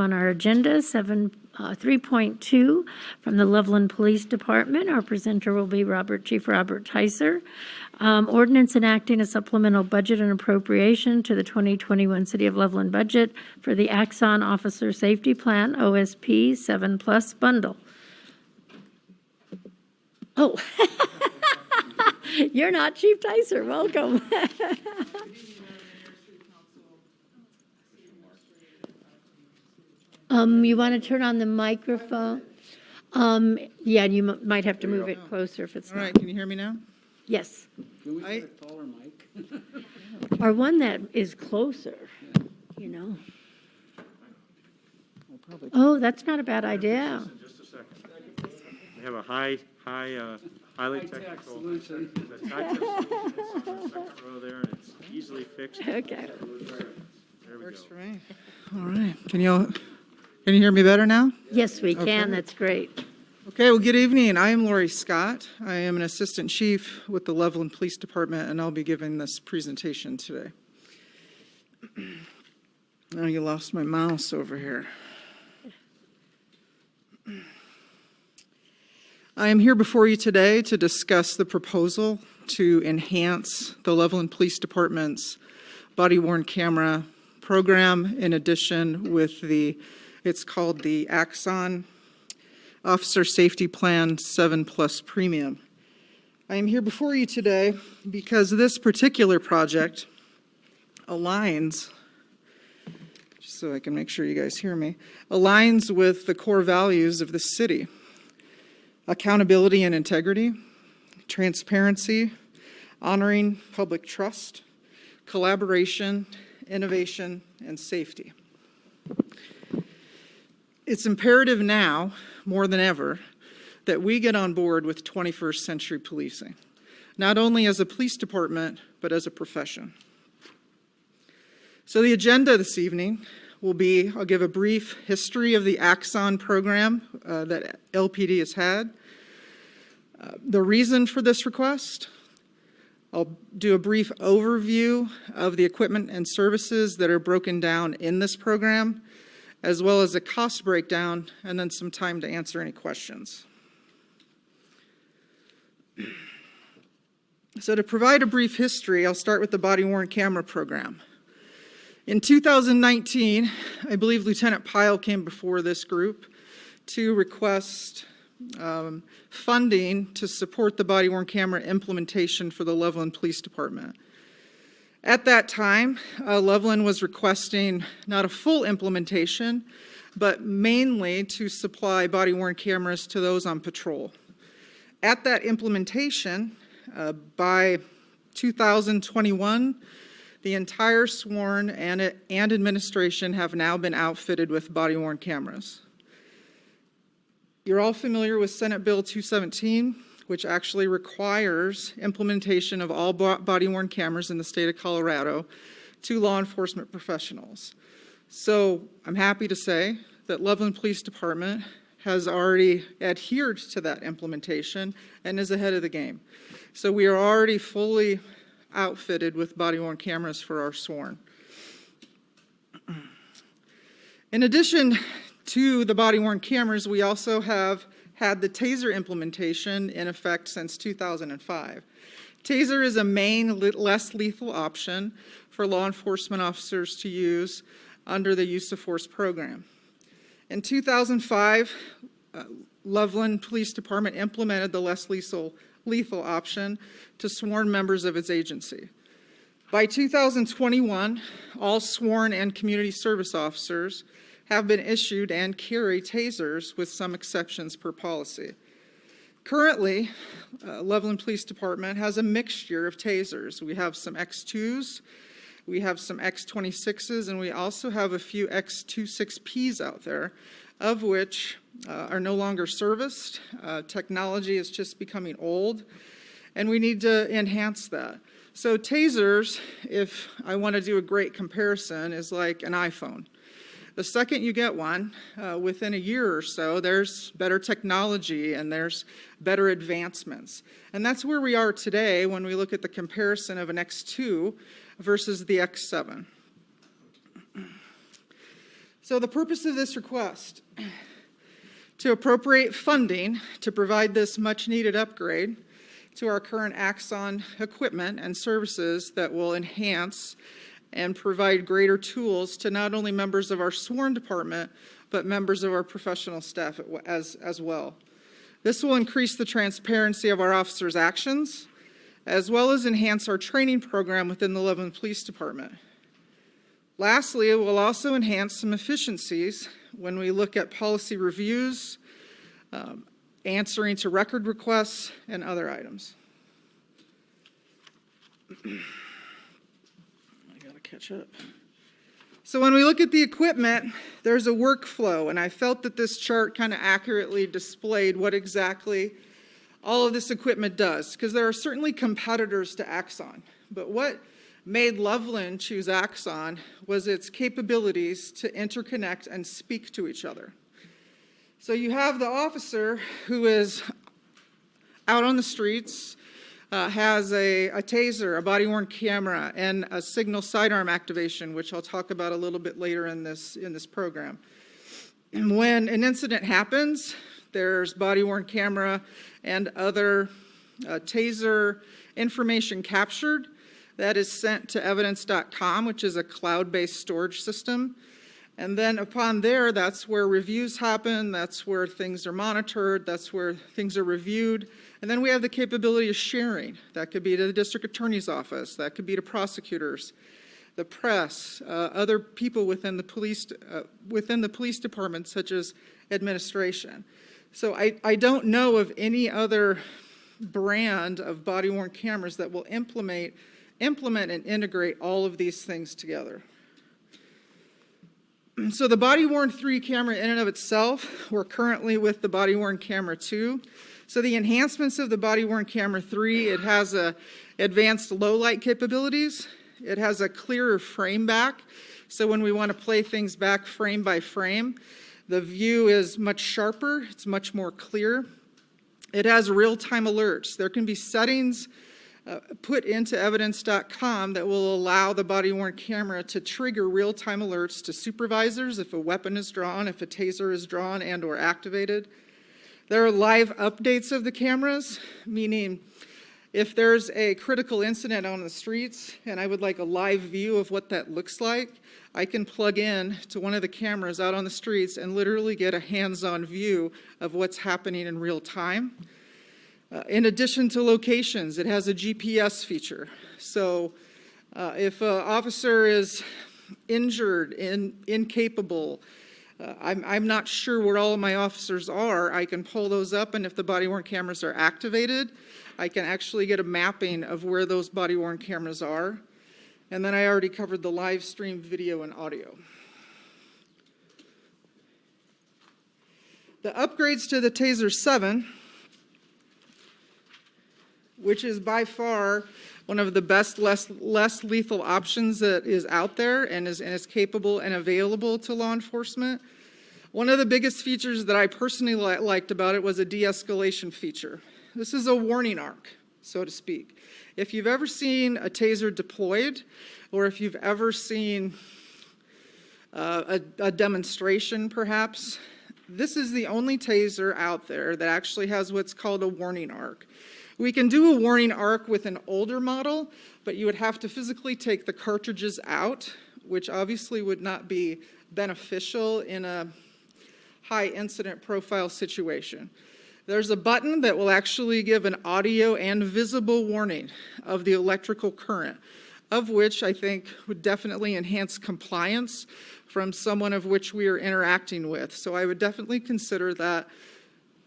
On our agenda, 3.2 from the Loveland Police Department. Our presenter will be Chief Robert Taser. Ordinance enacting a supplemental budget and appropriation to the 2021 City of Loveland budget for the Axion Officer Safety Plan, OSP 7+ bundle. Oh, you're not Chief Taser. Welcome. You want to turn on the microphone? Yeah, you might have to move it closer if it's All not. right, can you hear me now? Yes. Can we get a taller mic? Or one that is closer, you know. Oh, that's not a bad idea. Just a second. We have a highly technical solution. the second row there, and it's easily fixed. Okay. There we Works go. for me. All right, can you hear me better now? Yes, we can. Okay. That's great. Okay, well, good evening. I am Lori Scott. I am an assistant chief with the Loveland Police Department, and I'll be giving this presentation today. Oh, you lost my mouse over here. I am here before you today to discuss the proposal to enhance the Loveland Police Department's body-worn camera program in addition with it's called the Axion Officer Safety Plan 7+ Premium. I am here before you today because this particular project aligns, just so I can make sure you guys hear me, aligns with the core values of the city: accountability and integrity, transparency, honoring public trust, collaboration, innovation, and safety. It's imperative now, more than ever, that we get on board with 21st century policing, not only as a police department, but as a profession. So the agenda this evening will be, I'll give a brief history of the Axion program that LPD has had, the reason for this request. I'll do a brief overview of the equipment and services that are broken down in this program, as well as a cost breakdown, and then some time to answer any questions. So to provide a brief history, I'll start with the body-worn camera program. In 2019, I believe Lieutenant Pyle came before this group to request funding to support the body-worn camera implementation for the Loveland Police Department. At that time, Loveland was requesting not a full implementation, but mainly to supply body-worn cameras to those on patrol. At that implementation, by 2021, the entire sworn and administration have now been outfitted with body-worn cameras. You're all familiar with Senate Bill 217, which actually requires implementation of all body-worn cameras in the state of Colorado to law enforcement professionals. So I'm happy to say that Loveland Police Department has already adhered to that implementation and is ahead of the game. So we are already fully outfitted with body-worn cameras for our sworn. In addition to the body-worn cameras, we also have had the taser implementation in effect since 2005. Taser is a main, less lethal option for law enforcement officers to use under the use of force program. In 2005, Loveland Police Department implemented the less lethal option to sworn members of its agency. By 2021, all sworn and community service officers have been issued and carry tasers with some exceptions per policy. Currently, Loveland Police Department has a mixture of tasers. We have some X2s, we have some X26s, and we also have a few X26Ps out there, of which are no longer serviced. Technology is just becoming old, and we need to enhance that. So tasers, if I want to do a great comparison, is like an iPhone. The second you get one, within a year or so, there's better technology and there's better advancements. And that's where we are today when we look at the comparison of an X2 versus the X7. So So the purpose of this request, to appropriate funding to provide this much-needed upgrade to our current Axon equipment and services that will enhance and provide greater tools to not only members of our sworn department, but members of our professional staff as well. This will increase the transparency of our officers' actions, as well as enhance our training program within the Loveland Police Department. Lastly, it will also enhance some efficiencies when we look at policy reviews, answering to record requests, and other items. I gotta catch up. So when we look at the equipment, there's a workflow, and I felt that this chart kind of accurately displayed what exactly all of this equipment does, because there are certainly competitors to Axon, but what made Loveland choose Axon was its capabilities to interconnect and speak to each other. So you have the officer who is out on the streets, has a taser, a body-worn camera, and a signal sidearm activation, which I'll talk about a little bit later in this program. And when an incident happens, there's body-worn camera and other taser information captured that is sent to evidence.com, which is a cloud-based storage system. And then upon there, that's where reviews happen, that's where things are monitored, that's where things are reviewed. And then we have the capability of sharing. That could be to the district attorney's office, that could be to prosecutors, the press, other people within the police department, such as administration. So I don't know of any other brand of body-worn cameras that will implement and integrate all of these things together. So the body-worn 3 camera in and of itself, we're currently with the body-worn camera 2. So the enhancements of the body-worn camera 3, it has advanced low-light capabilities. It has a clearer frame back. So when we want to play things back frame by frame, the view is much sharper, it's much more clear. It has real-time alerts. There can be settings put into evidence.com that will allow the body-worn camera to trigger real-time alerts to supervisors if a weapon is drawn, if a taser is drawn and or activated. There are live updates of the cameras, meaning if there's a critical incident on the streets and I would like a live view of what that looks like, I can plug in to one of the cameras out on the streets and literally get a hands-on view of what's happening in real time. In addition to locations, it has a GPS feature. So if an officer is injured, incapable, I'm not sure where all of my officers are, I can pull those up, and if the body-worn cameras are activated, I can actually get a mapping of where those body-worn cameras are. And then I already covered the live stream video and audio. The upgrades to the TASER 7, which is by far one of the best, less lethal options that is out there and is capable and available to law enforcement. One of the biggest features that I personally liked about it was a de-escalation feature. This is a warning arc, so to speak. If you've ever seen a taser deployed, or if you've ever seen a demonstration perhaps, this is the only taser out there that actually has what's called a warning arc. We can do a warning arc with an older model, but you would have to physically take the cartridges out, which obviously would not be beneficial in a high incident profile situation. There's a button that will actually give an audio and visible warning of the electrical current, of which I think would definitely enhance compliance from someone of which we are interacting with. So I would definitely consider that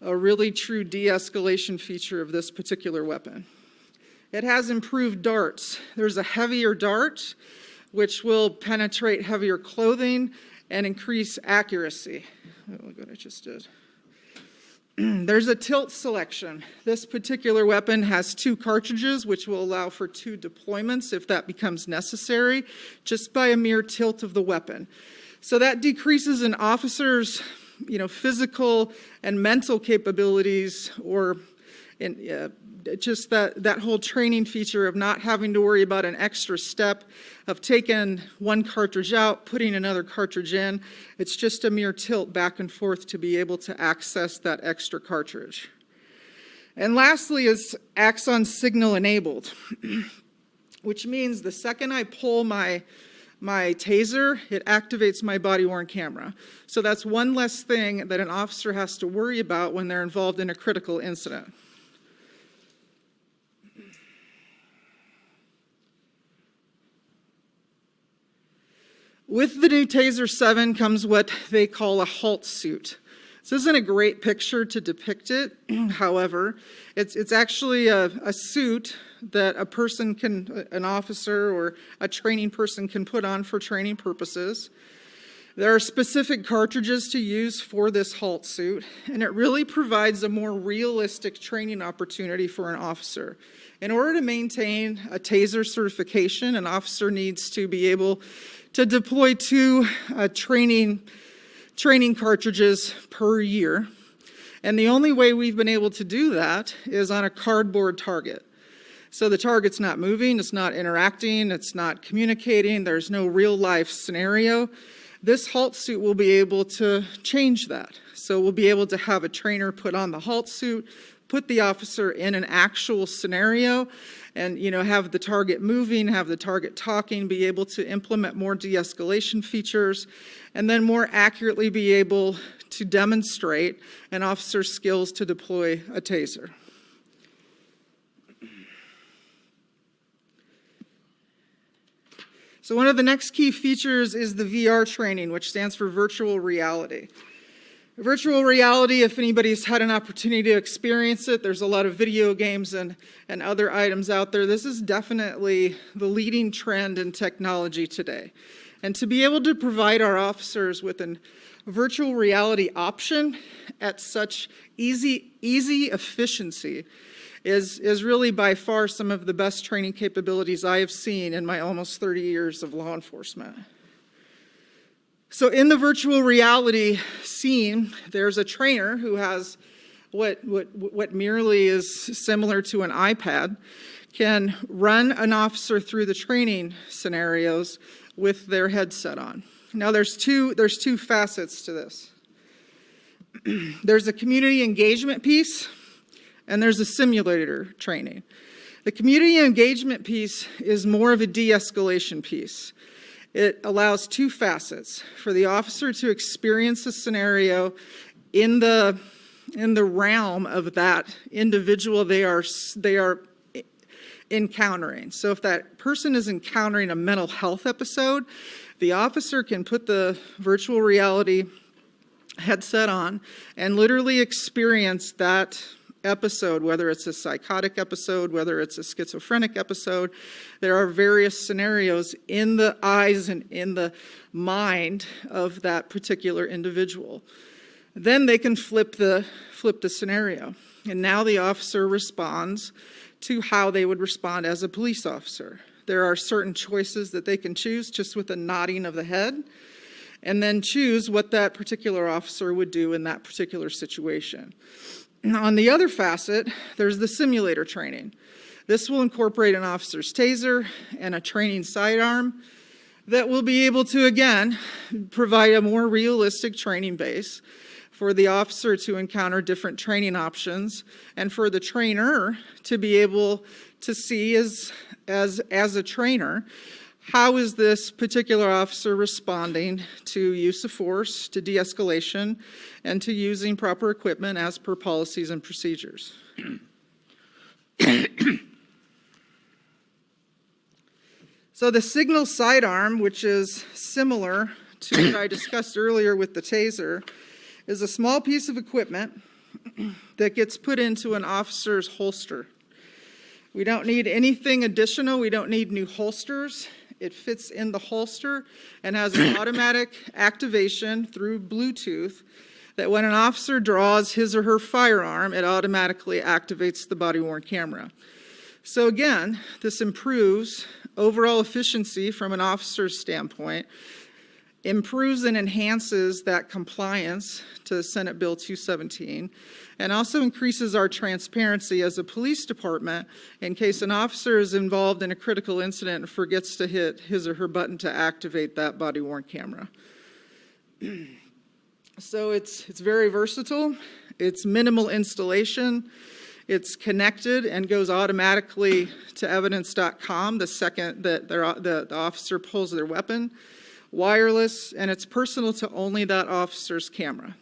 a really true de-escalation feature of this particular weapon. It has improved darts. There's a heavier dart, which will penetrate heavier clothing and increase accuracy. Oh, look what I just did. There's a tilt selection. This particular weapon has 2 cartridges, which will allow for 2 deployments if that becomes necessary, just by a mere tilt of the weapon. So that decreases an officer's physical and mental capabilities, or And just that whole training feature of not having to worry about an extra step of taking one cartridge out, putting another cartridge in. It's just a mere tilt back and forth to be able to access that extra cartridge. And lastly is Axon signal enabled, which means the second I pull my taser, it activates my body-worn camera. So that's one less thing that an officer has to worry about when they're involved in a critical incident. With the new TASER 7 comes what they call a halt suit. This isn't a great picture to depict it. However, it's actually a suit that a person can, an officer or a training person can put on for training purposes. There are specific cartridges to use for this halt suit, and it really provides a more realistic training opportunity for an officer. In order to maintain a TASER certification, an officer needs to be able to deploy 2 training cartridges per year. And the only way we've been able to do that is on a cardboard target. So the target's not moving, it's not interacting, it's not communicating, there's no real life scenario. This halt suit will be able to change that. So we'll be able to have a trainer put on the halt suit, put the officer in an actual scenario, and have the target moving, have the target talking, be able to implement more de-escalation features, and then more accurately be able to demonstrate an officer's skills to deploy a taser. So one of the next key features is the VR training, which stands for virtual reality. Virtual reality, if anybody's had an opportunity to experience it, there's a lot of video games and other items out there. This is definitely the leading trend in technology today. And to be able to provide our officers with a virtual reality option at such easy efficiency is really by far some of the best training capabilities I have seen in my almost 30 years of law enforcement. So in the virtual reality scene, there's a trainer who has what merely is similar to an iPad, can run an officer through the training scenarios with their headset on. Now there's two facets to this. There's a community engagement piece, and there's a simulator training. The community engagement piece is more of a de-escalation piece. It allows 2 facets: for the officer to experience a scenario in the realm of that individual they are encountering. So if that person is encountering a mental health episode, the officer can put the virtual reality headset on and literally experience that episode, whether it's a psychotic episode, whether it's a schizophrenic episode. There are various scenarios in the eyes and in the mind of that particular individual. Then they can flip the scenario. And now the officer responds to how they would respond as a police officer. There are certain choices that they can choose just with a nodding of the head, and then choose what that particular officer would do in that particular situation. On the other facet, there's the simulator training. This will incorporate an officer's taser and a training sidearm that will be able to, again, provide a more realistic training base for the officer to encounter different training options, and for the trainer to be able to see as a trainer, how is this particular officer responding to use of force, to de-escalation, and to using proper equipment as per policies and procedures. So the signal sidearm, which is similar to what I discussed earlier with the taser, is a small piece of equipment that gets put into an officer's holster. We don't need anything additional. We don't need new holsters. It fits in the holster and has an automatic activation through Bluetooth that when an officer draws his or her firearm, it automatically activates the body-worn camera. So again, this improves overall efficiency from an officer's standpoint improves and enhances that compliance to Senate Bill 217, and also increases our transparency as a police department in case an officer is involved in a critical incident and forgets to hit his or her button to activate that body-worn camera. So it's very versatile, it's minimal installation, it's connected and goes automatically to evidence.com the second that the officer pulls their weapon, wireless, and it's personal to only that officer's camera.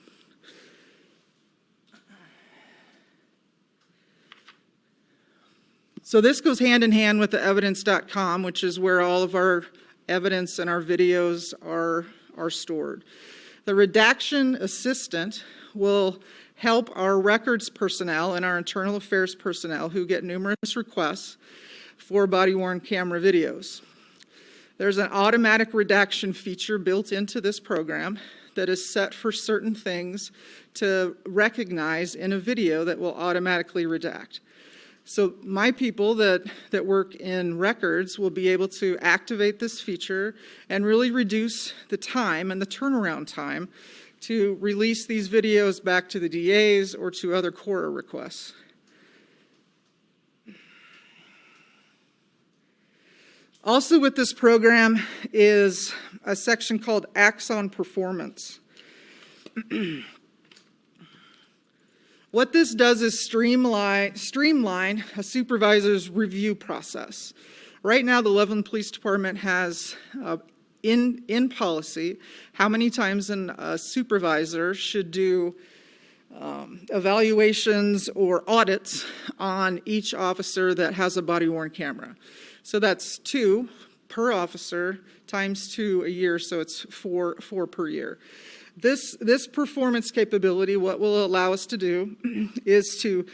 So this goes hand in hand with the evidence.com, which is where all of our evidence and our videos are stored. The redaction assistant will help our records personnel and our internal affairs personnel who get numerous requests for body-worn camera videos. There's an automatic redaction feature built into this program that is set for certain things to recognize in a video that will automatically redact. So my people that work in records will be able to activate this feature and really reduce the time and the turnaround time to release these videos back to the DAs or to other Cora requests. Also with this program is a section called Axion Performance. What this does is streamline a supervisor's review process. Right now, the Loveland Police Department has in policy how many times a supervisor should do evaluations or audits on each officer that has a body-worn camera. So that's 2 per officer times 2 a year, so it's 4 per year. This performance capability, what will allow us to do is to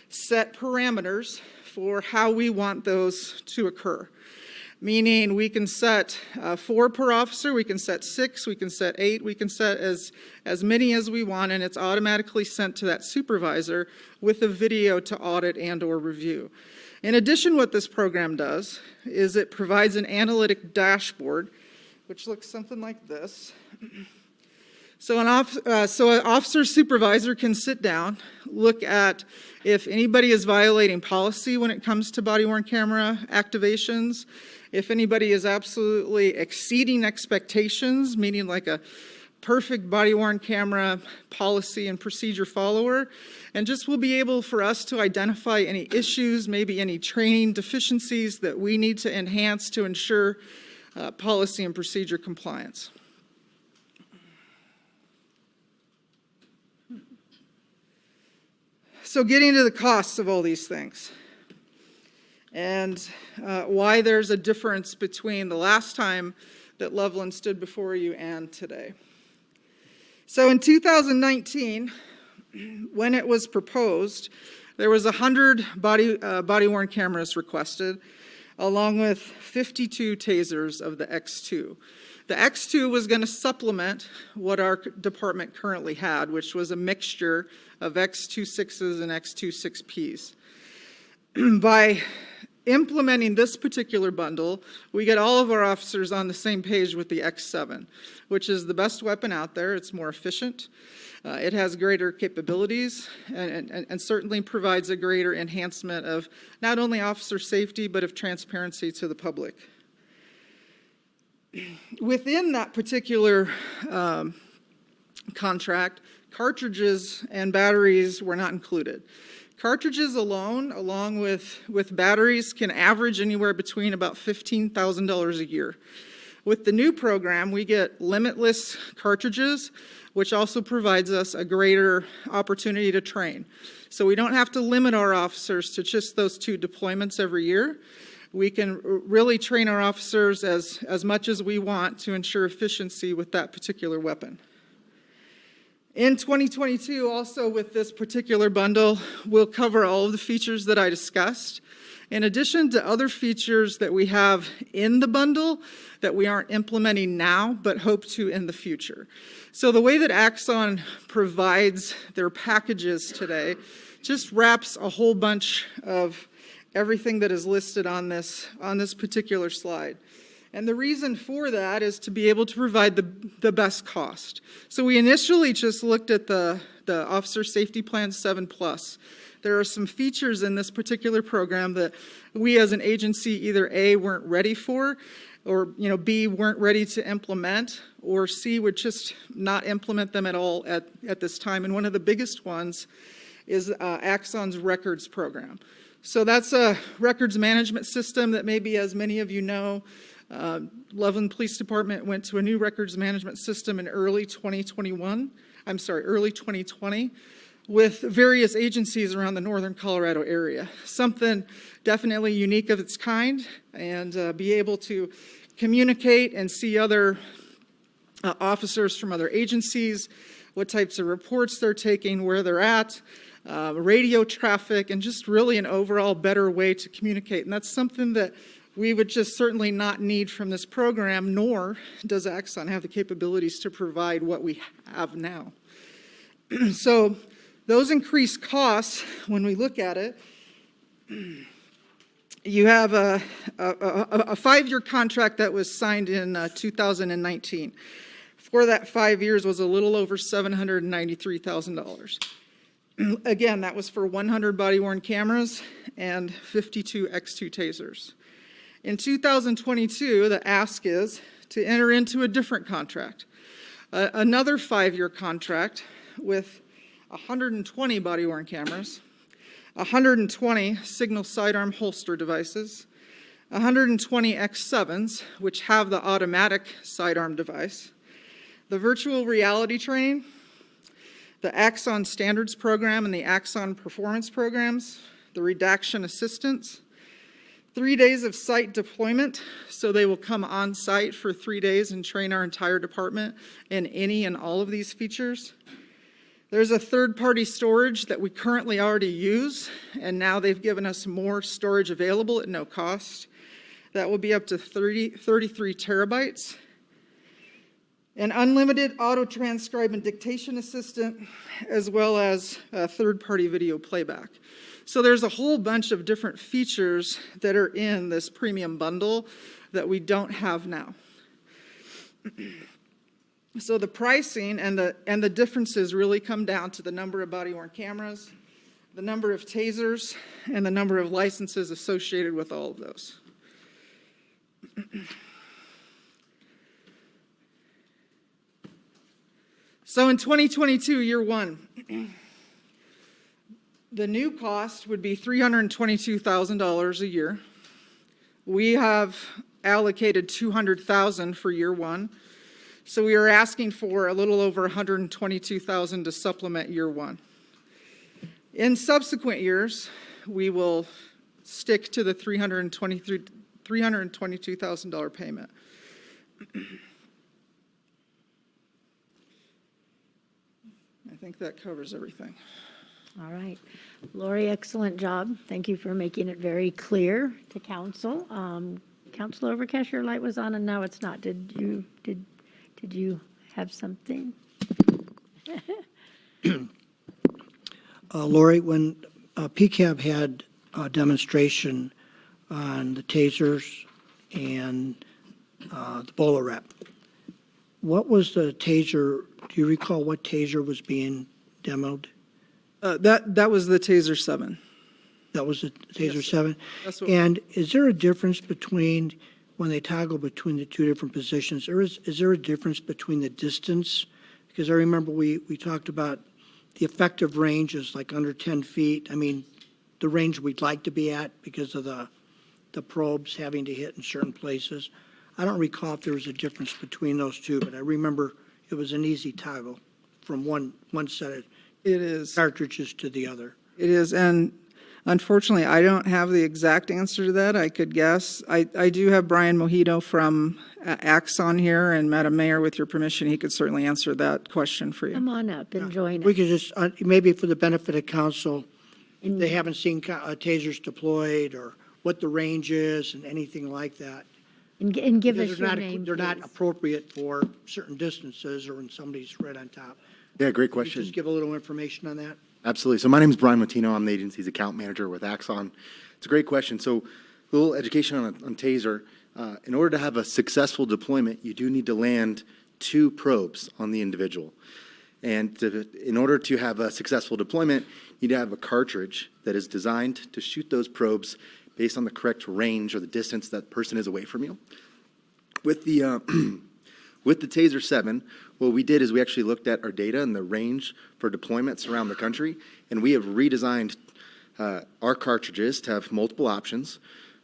set parameters for how we want those to occur. Meaning we can set 4 per officer, we can set 6, we can set 8, we can set as many as we want, and it's automatically sent to that supervisor with a video to audit and or review. In addition, what this program does is it provides an analytic dashboard, which looks something like this. So an officer supervisor can sit down, look at if anybody is violating policy when it comes to body-worn camera activations, if anybody is absolutely exceeding expectations, meaning like a perfect body-worn camera policy and procedure follower, and just will be able for us to identify any issues, maybe any training deficiencies that we need to enhance to ensure policy and procedure compliance. So getting to the costs of all these things and why there's a difference between the last time that Loveland stood before you and today. So in 2019, when it was proposed, there was 100 body-worn cameras requested, along with 52 tasers of the X2. The X2 was going to supplement what our department currently had, which was a mixture of X26s and X26Ps. By implementing this particular bundle, we get all of our officers on the same page with the X7, which is the best weapon out there. It's more efficient. It has greater capabilities and certainly provides a greater enhancement of not only officer safety, but of transparency to the public. Within that particular contract, cartridges and batteries were not included. Cartridges alone, along with batteries, can average anywhere between about $15,000 a year. With the new program, we get limitless cartridges, which also provides us a greater opportunity to train. So we don't have to limit our officers to just those 2 deployments every year. We can really train our officers as much as we want to ensure efficiency with that particular weapon. In 2022, also with this particular bundle, we'll cover all of the features that I discussed, in addition to other features that we have in the bundle that we aren't implementing now, but hope to in the future. So the way that Axion provides their packages today just wraps a whole bunch of everything that is listed on this particular slide. And the reason for that is to be able to provide the best cost. So we initially just looked at the Officer Safety Plan 7+. There are some features in this particular program that we as an agency either A, weren't ready for, or B, weren't ready to implement, or C, would just not implement them at all at this time. And one of the biggest ones is Axon's records program. So that's a records management system that maybe, as many of you know, Loveland Police Department went to a new records management system in early 2020, with various agencies around the northern Colorado area. Something definitely unique of its kind, and be able to communicate and see other officers from other agencies, what types of reports they're taking, where they're at, radio traffic, and just really an overall better way to communicate. And that's something that we would just certainly not need from this program, nor does Axon have the capabilities to provide what we have now. So those increased costs, when we look at it, you have a 5-year contract that was signed in 2019. For that 5 years was a little over $793,000. Again, that was for 100 body-worn cameras and 52 X2 tasers. In 2022, the ask is to enter into a different contract, another 5-year contract with 120 body-worn cameras, 120 signal sidearm holster devices, 120 X7s, which have the automatic sidearm device, the virtual reality training, the Axon Standards Program and the Axon Performance Programs, the redaction assistance, 3 days of site deployment, so they will come on site for 3 days and train our entire department in any and all of these features. There's a third-party storage that we currently already use, and now they've given us more storage available at no cost. That will be up to 33 terabytes. An unlimited auto-transcribe and dictation assistant, as well as third-party video playback. So there's a whole bunch of different features that are in this premium bundle that we don't have now. So the pricing and the differences really come down to the number of body-worn cameras, the number of tasers, and the number of licenses associated with all of those. So in 2022, year one, the new cost would be $322,000 a year. We have allocated $200,000 for year one. So we are asking for a little over $122,000 to supplement year one. In subsequent years, we will stick to the $322,000 payment. I think that covers everything. All right. Lori, excellent job. Thank you for making it very clear to council. Councilor Overcash, your light was on and now it's not. Did you have something? Lori, when PCAB had a demonstration on the tasers and the bowler wrap, what was the taser? Do you recall what taser was being demoed? That was the Taser 7. That was the Taser 7? That's what, And is there a difference between, when they toggle between the two different positions, or is there a difference between the distance? Because I remember we talked about the effective range is like under 10 feet. I mean, the range we'd like to be at because of the probes having to hit in certain places. I don't recall if there was a difference between those two, but I remember it was an easy toggle from one set of it is. cartridges to the other. It is, and unfortunately, I don't have the exact answer to that. I could guess. I do have Brian Mojito from Axon here, and Madam Mayor, with your permission, he could certainly answer that question for you. Come on up and join We us. could just, maybe for the benefit of council, they haven't seen tasers deployed or what the range is and anything like that. And give Because us your name, they're not please. appropriate for certain distances or when somebody's right on top. Yeah, great Could you question. just give a little information on that? Absolutely. So my name is Brian Matino. I'm the agency's account manager with Axon. It's a great question. So a little education on TASER. In order to have a successful deployment, you do need to land 2 probes on the individual. And in order to have a successful deployment, you need to have a cartridge that is designed to shoot those probes based on the correct range or the distance that person is away from you. With the with the TASER 7, what we did is we actually looked at our data and the range for deployments around the country, and we have redesigned our cartridges to have multiple options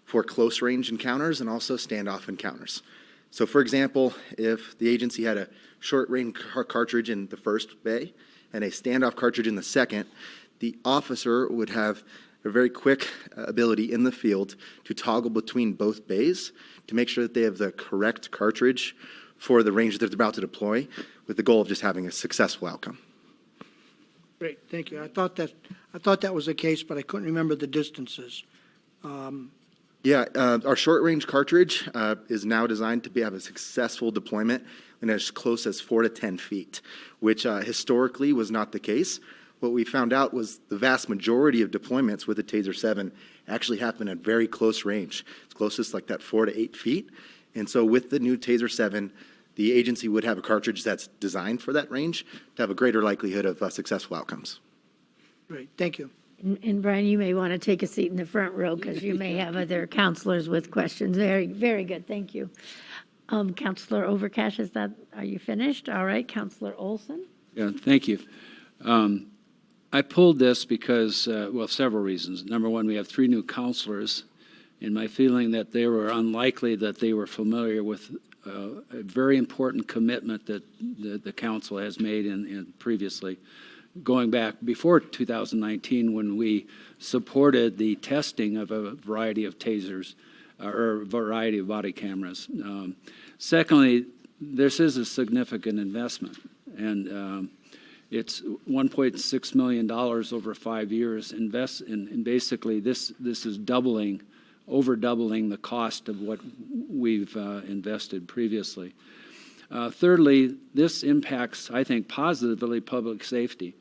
for close range encounters and also standoff encounters. So for example, if the agency had a short range cartridge in the first bay and a standoff cartridge in the second, the officer would have a very quick ability in the field to toggle between both bays to make sure that they have the correct cartridge for the range that they're about to deploy, with the goal of just having a successful outcome. Great, thank you. I thought that was the case, but I couldn't remember the distances. Our short-range cartridge is now designed to have a successful deployment in as close as 4 to 10 feet, which historically was not the case. What we found out was the vast majority of deployments with the TASER 7 actually happen at very close range. It's closest like that 4 to 8 feet. And so with the new TASER 7, the agency would have a cartridge that's designed for that range to have a greater likelihood of successful outcomes. Great, thank you. And Brian, you may want to take a seat in the front row because you may have other counselors with questions. Very, very good. Thank you. Counselor Overcash, are you finished? All right, Counselor Olson. Yeah, thank you. I pulled this because, several reasons. Number one, we have 3 new counselors, and my feeling that they were unlikely that they were familiar with a very important commitment that the council has made in previously, going back before 2019 when we supported the testing of a variety of tasers or a variety of body cameras. Secondly, this is a significant investment, and it's $1.6 million over 5 years. And basically this is over doubling the cost of what we've invested previously. Thirdly, this impacts, I think, positively public safety.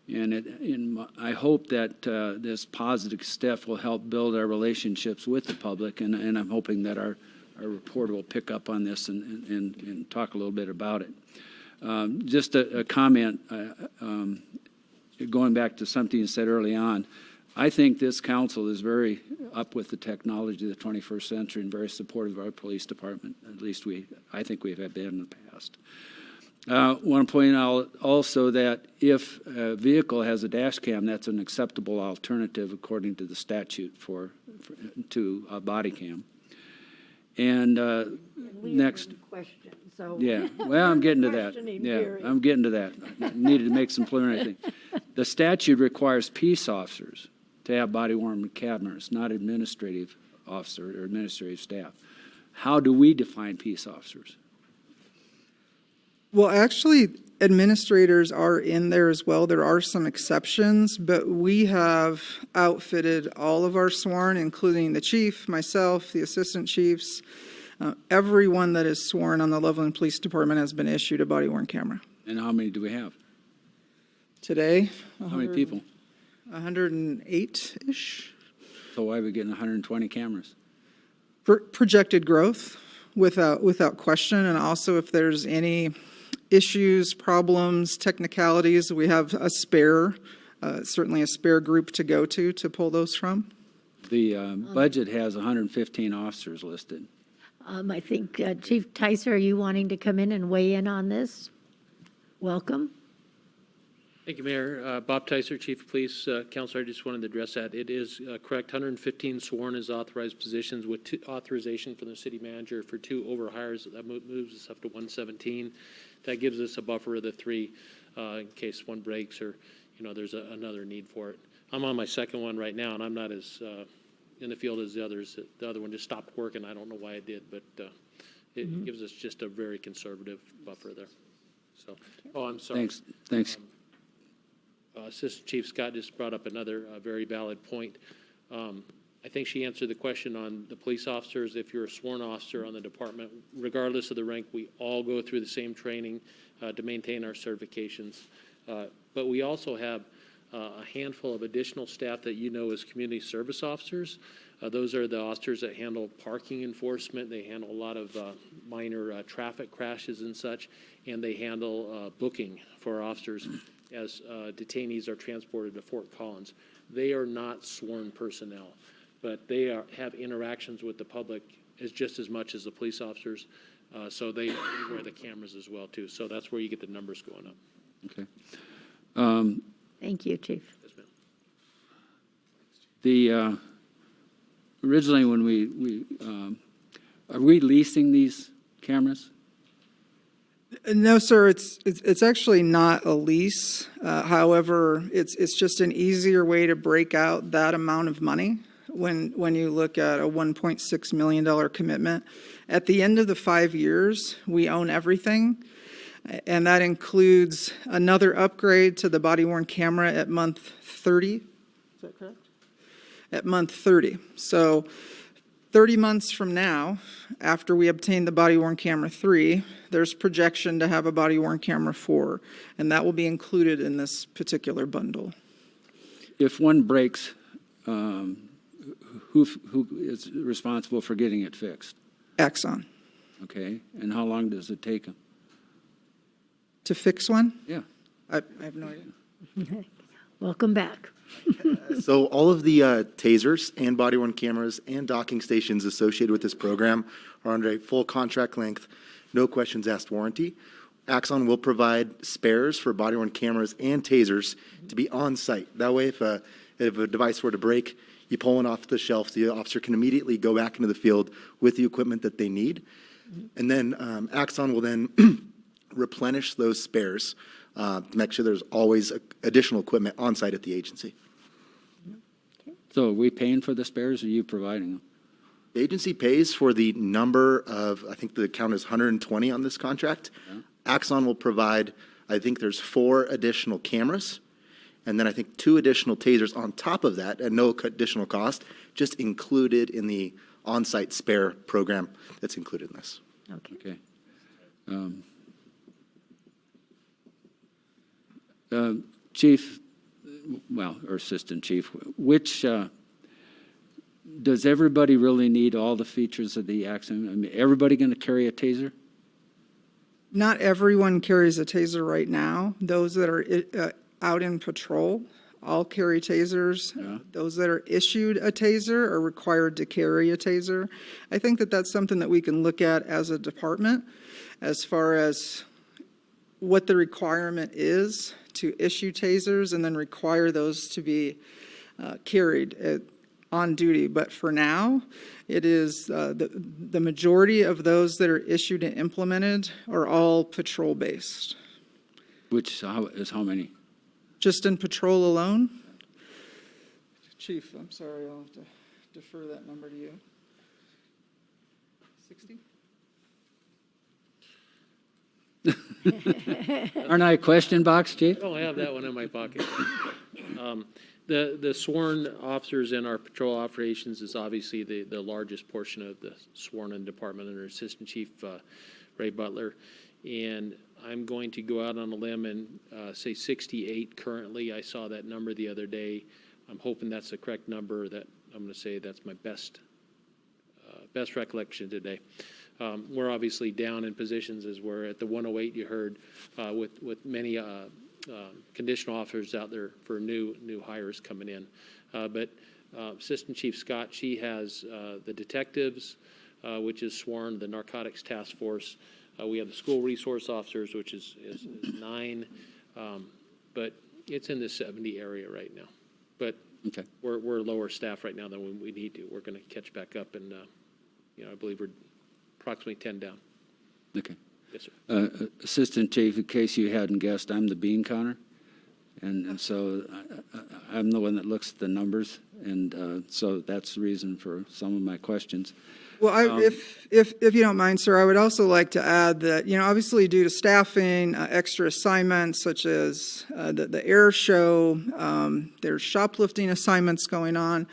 And I hope that this positive step will help build our relationships with the public, and I'm hoping that our reporter will pick up on this and talk a little bit about it. Just a comment, going back to something you said early on, I think this council is very up with the technology of the 21st century and very supportive of our police department. At least I think we have been in the past. I want to point out also that if a vehicle has a dash cam, that's an acceptable alternative according to the statute to a body cam. And next. Question, so. Yeah, well, I'm getting to that. Questioning Yeah, period. I'm getting to that. I needed to make some preliminary things. The statute requires peace officers to have body-worn cameras, not administrative officer or administrative staff. How do we define peace officers? Well, actually, administrators are in there as well. There are some exceptions, but we have outfitted all of our sworn, including the chief, myself, the assistant chiefs. Everyone that is sworn on the Loveland Police Department has been issued a body-worn camera. And how many do we have? Today, How many people? 108-ish. So why are we getting 120 cameras? Projected growth without question, and also if there's any issues, problems, technicalities, we have a spare, certainly a spare group to go to pull those from. The budget has 115 officers listed. I think Chief Ticer, are you wanting to come in and weigh in on this? Welcome. Thank you, Mayor. Bob Ticer, Chief of Police. Counselor, I just wanted to address that. It is correct, 115 sworn as authorized positions with authorization from the city manager for 2 overhires. That moves us up to 117. That gives us a buffer of the 3 in case one breaks or, there's another need for it. I'm on my second one right now, and I'm not as in the field as the others. The other one just stopped working. I don't know why it did, but it gives us just a very conservative buffer there. So, I'm sorry. Thanks. Assistant Chief Scott just brought up another very valid point. I think she answered the question on the police officers. If you're a sworn officer on the department, regardless of the rank, we all go through the same training to maintain our certifications. But we also have a handful of additional staff that as community service officers. Those are the officers that handle parking enforcement. They handle a lot of minor traffic crashes and such, and they handle booking for officers as detainees are transported to Fort Collins. They are not sworn personnel, but they have interactions with the public just as much as the police officers. So they wear the cameras as well too. So that's where you get the numbers going up. Okay. Thank you, Chief. Yes, ma'am. The, originally when are we leasing these cameras? No, sir, it's actually not a lease. However, it's just an easier way to break out that amount of money when you look at a $1.6 million commitment. At the end of the 5 years, we own everything, and that includes another upgrade to the body-worn camera at month 30. Is that correct? At month 30. So 30 months from now, after we obtain the body-worn camera 3, there's projection to have a body-worn camera 4, and that will be included in this particular bundle. If one breaks, who is responsible for getting it fixed? Axon. Okay, and how long does it take them? To fix one? Yeah. I have no idea. Welcome back. So all of the tasers and body-worn cameras and docking stations associated with this program are under a full contract length, no questions asked warranty. Axon will provide spares for body-worn cameras and tasers to be on site. That way, if a device were to break, you pull one off the shelf, the officer can immediately go back into the field with the equipment that they need. And then Axon will then replenish those spares to make sure there's always additional equipment on site at the agency. So are we paying for the spares, or are you providing them? The agency pays for the number of, I think the count is 120 on this contract. Yeah. Axon will provide, I think there's 4 additional cameras, and then I think 2 additional tasers on top of that at no additional cost, just included in the on-site spare program that's included in this. Okay. Okay. Chief, well, or Assistant Chief, which, does everybody really need all the features of the Axion? I mean, everybody going to carry a taser? Not everyone carries a taser right now. Those that are out in patrol all carry tasers. Yeah. Those that are issued a taser are required to carry a taser. I think that that's something that we can look at as a department as far as what the requirement is to issue tasers and then require those to be carried on duty. But for now, it is the majority of those that are issued and implemented are all patrol-based. Which is how many? Just in patrol alone? Chief, I'm sorry, I'll have to defer that number to you. 60? Aren't I a question box, Chief? I don't have that one in my pocket. The sworn officers in our patrol operations is obviously the largest portion of the sworn-in department under Assistant Chief Ray Butler. And I'm going to go out on a limb and say 68 currently. I saw that number the other day. I'm hoping that's the correct number. That I'm going to say that's my best recollection today. We're obviously down in positions as we're at the 108 you heard with many conditional officers out there for new hires coming in. But Assistant Chief Scott, she has the detectives, which is sworn, the narcotics task force. We have the school resource officers, which is 9, but it's in the 70 area right now. But Okay. we're lower staff right now than we need to. We're going to catch back up, and I believe we're approximately 10 down. Okay. Yes, sir. Assistant Chief, in case you hadn't guessed, I'm the bean counter. And so I'm the one that looks at the numbers. And so that's the reason for some of my questions. Well, if you don't mind, sir, I would also like to add that, obviously due to staffing, extra assignments such as the air show, there's shoplifting assignments going on.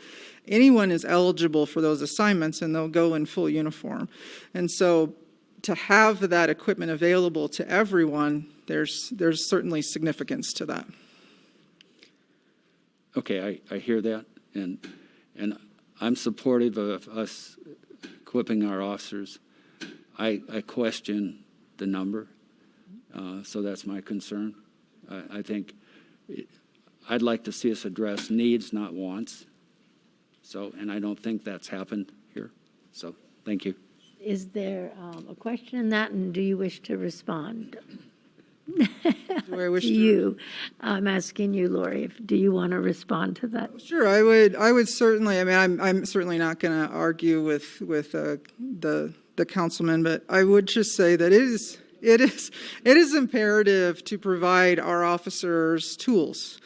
Anyone is eligible for those assignments and they'll go in full uniform. And so to have that equipment available to everyone, there's certainly significance to that. Okay, I hear that. And I'm supportive of us equipping our officers. I question the number, so that's my concern. I think I'd like to see us address needs, not wants. So, and I don't think that's happened here. So, thank you. Is there a question in that, and do you wish to respond? Do I wish To to? you. I'm asking you, Lori, do you want to respond to that? Sure, I would certainly, I mean, I'm certainly not going to argue with the councilman, but I would just say that it is imperative to provide our officers tools,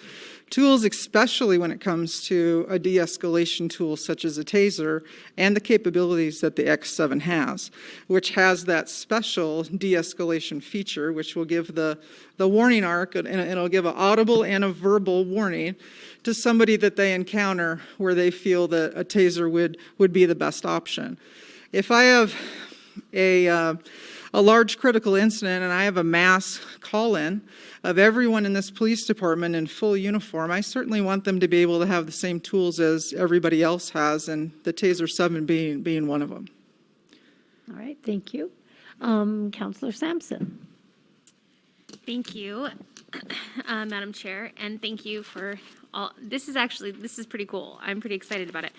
especially when it comes to a de-escalation tool such as a taser and the capabilities that the X7 has, which has that special de-escalation feature, which will give the warning arc, and it'll give an audible and a verbal warning to somebody that they encounter where they feel that a taser would be the best option. If I have a large critical incident and I have a mass call-in of everyone in this police department in full uniform, I certainly want them to be able to have the same tools as everybody else has, and the Taser 7 being one of them. All right, thank you. Counselor Sampson? Thank you, Madam Chair, and thank you for all, this is pretty cool. I'm pretty excited about it.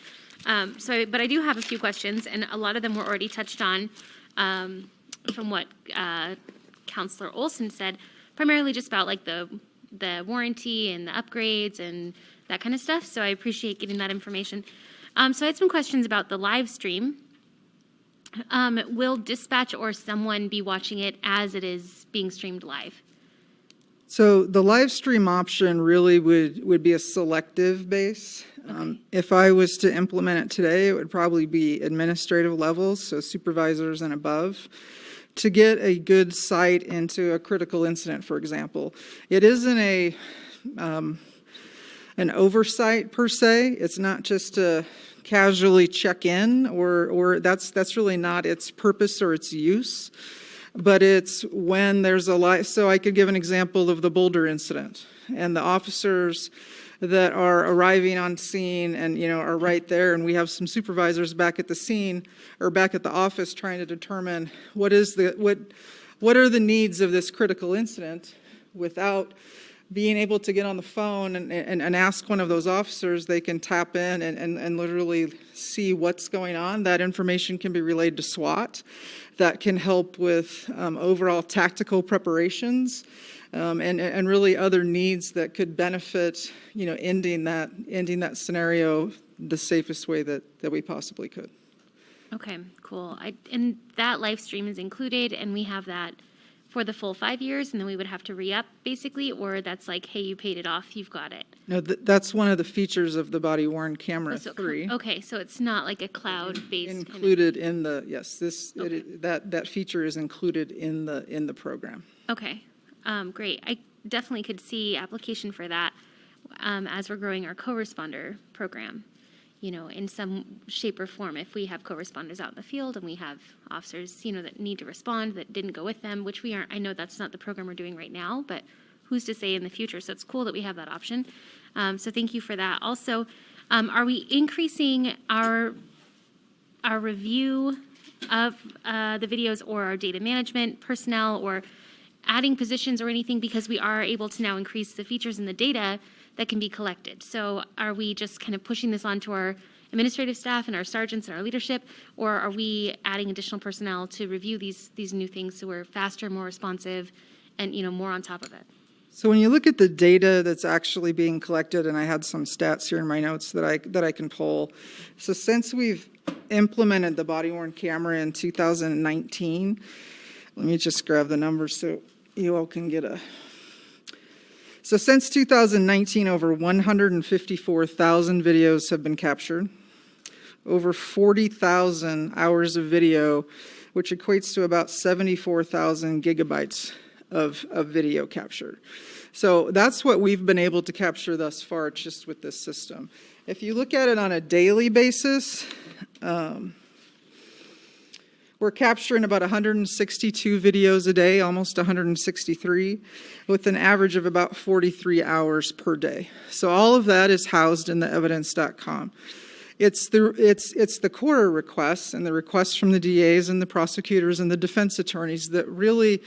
But I do have a few questions, and a lot of them were already touched on from what Counselor Olson said, primarily just about like the warranty and the upgrades and that kind of stuff. So I appreciate getting that information. So I had some questions about the live stream. Will dispatch or someone be watching it as it is being streamed live? So the live stream option really would be a selective base. If I was to implement it today, it would probably be administrative levels, so supervisors and above, to get a good sight into a critical incident, for example. It isn't an oversight per se. It's not just to casually check in, or that's really not its purpose or its use. But it's when there's a live, so I could give an example of the Boulder incident, and the officers that are arriving on scene and, are right there, and we have some supervisors back at the scene or back at the office trying to determine what are the needs of this critical incident without being able to get on the phone and ask one of those officers. They can tap in and literally see what's going on. That information can be relayed to SWAT. That can help with overall tactical preparations and really other needs that could benefit, ending that scenario the safest way that we possibly could. Okay, cool. And that live stream is included, and we have that for the full 5 years, and then we would have to re-up, basically, or that's like, hey, you paid it off, you've got it? No, that's one of the features of the body-worn camera 3. Okay, so it's not like a cloud-based Included in the, yes, that feature is included in the program. Okay, great. I definitely could see application for that as we're growing our co-responder program, in some shape or form. If we have co-responders out in the field and we have officers, that need to respond that didn't go with them, which we aren't, I know that's not the program we're doing right now, but who's to say in the future? So it's cool that we have that option. So thank you for that. Also, are we increasing our review of the videos or our data management personnel or adding positions or anything, because we are able to now increase the features in the data that can be collected? So are we just kind of pushing this onto our administrative staff and our sergeants and our leadership, or are we adding additional personnel to review these new things so we're faster, more responsive, and more on top of it? So when you look at the data that's actually being collected, and I had some stats here in my notes that I can pull. So since we've implemented the body-worn camera in 2019, let me just grab the numbers so you all can get a... So since 2019, over 154,000 videos have been captured, over 40,000 hours of video, which equates to about 74,000 gigabytes of video captured. So that's what we've been able to capture thus far just with this system. If you look at it on a daily basis, we're capturing about 162 videos a day, almost 163, with an average of about 43 hours per day. So all of that is housed in the evidence.com. It's the core requests and the requests from the DAs and the prosecutors and the defense attorneys that really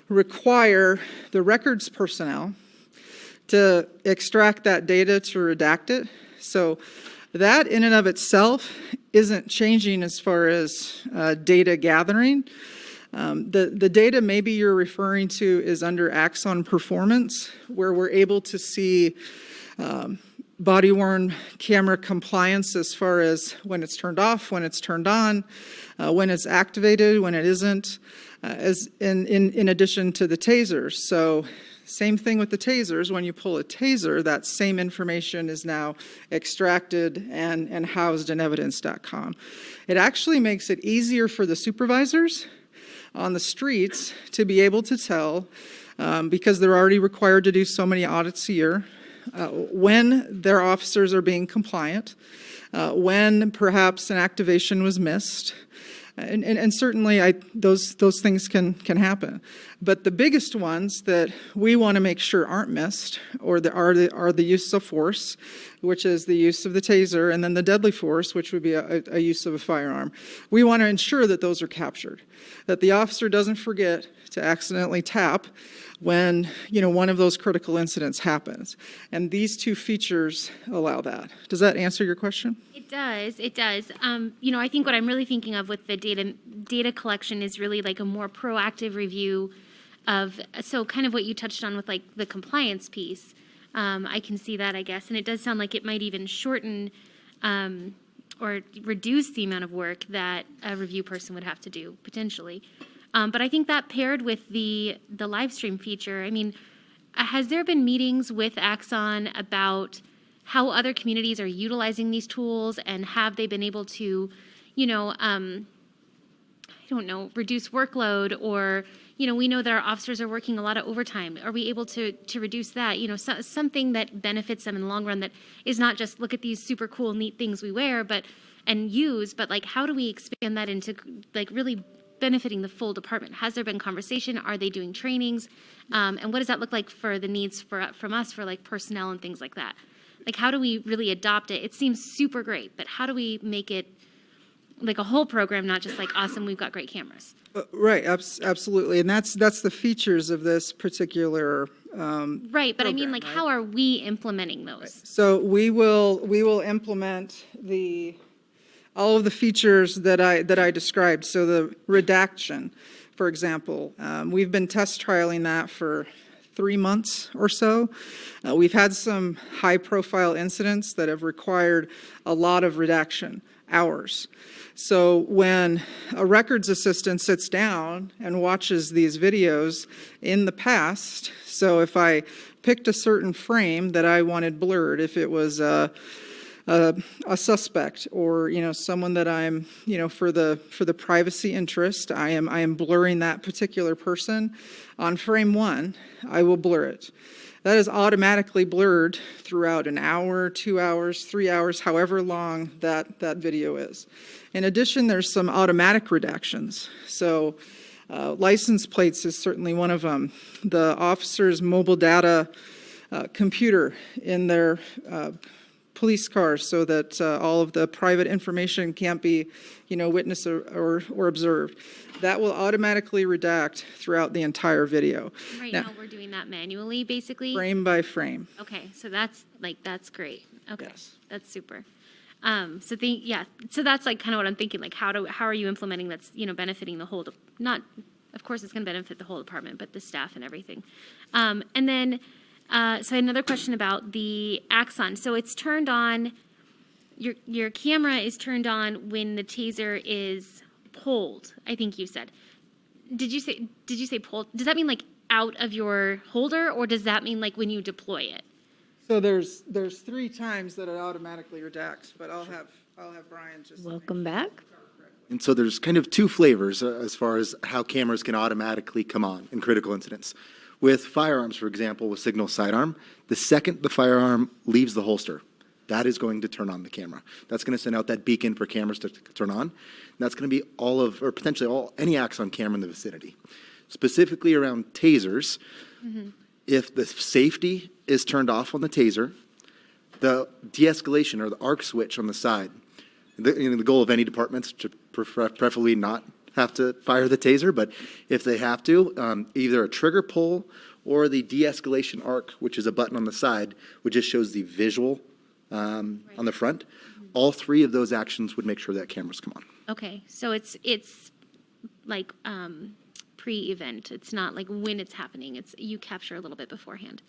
require the records personnel to extract that data, to redact it. So that in and of itself isn't changing as far as data gathering. The data maybe you're referring to is under Axon Performance, where we're able to see body-worn camera compliance as far as when it's turned off, when it's turned on, when it's activated, when it isn't, as in addition to the tasers. So same thing with the tasers. When you pull a taser, that same information is now extracted and housed in evidence.com. It actually makes it easier for the supervisors on the streets to be able to tell, because they're already required to do so many audits a year, when their officers are being compliant, when perhaps an activation was missed. And certainly those things can happen. But the biggest ones that we want to make sure aren't missed are the use of force, which is the use of the taser, and then the deadly force, which would be a use of a firearm. We want to ensure that those are captured, that the officer doesn't forget to accidentally tap when one of those critical incidents happens. And these two features allow that. Does that answer your question? It does. I think what I'm really thinking of with the data collection is really like a more proactive review of, so kind of what you touched on with like the compliance piece. I can see that, I guess, and it does sound like it might even shorten or reduce the amount of work that a review person would have to do, potentially. But I think that paired with the live stream feature, I mean, has there been meetings with Axon about how other communities are utilizing these tools, and have they been able to, I don't know, reduce workload, or, we know that our officers are working a lot of overtime. Are we able to reduce that? Something that benefits them in the long run, that is not just look at these super cool, neat things we wear, but like, how do we expand that into like really benefiting the full department? Has there been conversation? Are they doing trainings? And what does that look like for the needs from us for like personnel and things like that? Like, how do we really adopt it? It seems super great, but how do we make it like a whole program, not just like, awesome, we've got great cameras? Right, absolutely. And that's the features of this particular right, but I mean, program, like, right? how are we implementing those? So we will implement all of the features that I described. So the redaction, for example, we've been test trialing that for 3 months or so. We've had some high-profile incidents that have required a lot of redaction hours. So when a records assistant sits down and watches these videos in the past, so if I picked a certain frame that I wanted blurred, if it was a suspect or someone that I'm for the privacy interest, I am blurring that particular person on frame 1, I will blur it. That is automatically blurred throughout an hour, 2 hours, 3 hours, however long that video is. In addition, there's some automatic redactions. So license plates is certainly one of them. The officer's mobile data computer in their police cars, so that all of the private information can't be, witnessed or observed. That will automatically redact throughout the entire video. Right now, we're doing that manually, basically. Frame by frame. Okay, so that's great. Okay, Yes. that's super. So that's like kind of what I'm thinking. Like, how are you implementing that's benefiting the whole? Not, of course, it's going to benefit the whole department, but the staff and everything. And then. So I had another question about the Axon. So it's turned on, your camera is turned on when the taser is pulled, I think you said. Did you say pulled? Does that mean like out of your holder, or does that mean like when you deploy it? So there's 3 times that it automatically redacts, but I'll have Brian just. Welcome back. And so there's kind of 2 flavors as far as how cameras can automatically come on in critical incidents. With firearms, for example, with signal sidearm, the second the firearm leaves the holster, that is going to turn on the camera. That's going to send out that beacon for cameras to turn on. And that's going to be potentially any Axon camera in the vicinity. Specifically around tasers, if the safety is turned off on the taser, the de-escalation or the arc switch on the side the goal of any department is to preferably not have to fire the taser, but if they have to, either a trigger pull or the de-escalation arc, which is a button on the side, which just shows the visual on the front. All three of those actions would make sure that cameras come on. Okay, so it's like pre-event. It's not like when it's happening. It's you capture a little bit beforehand.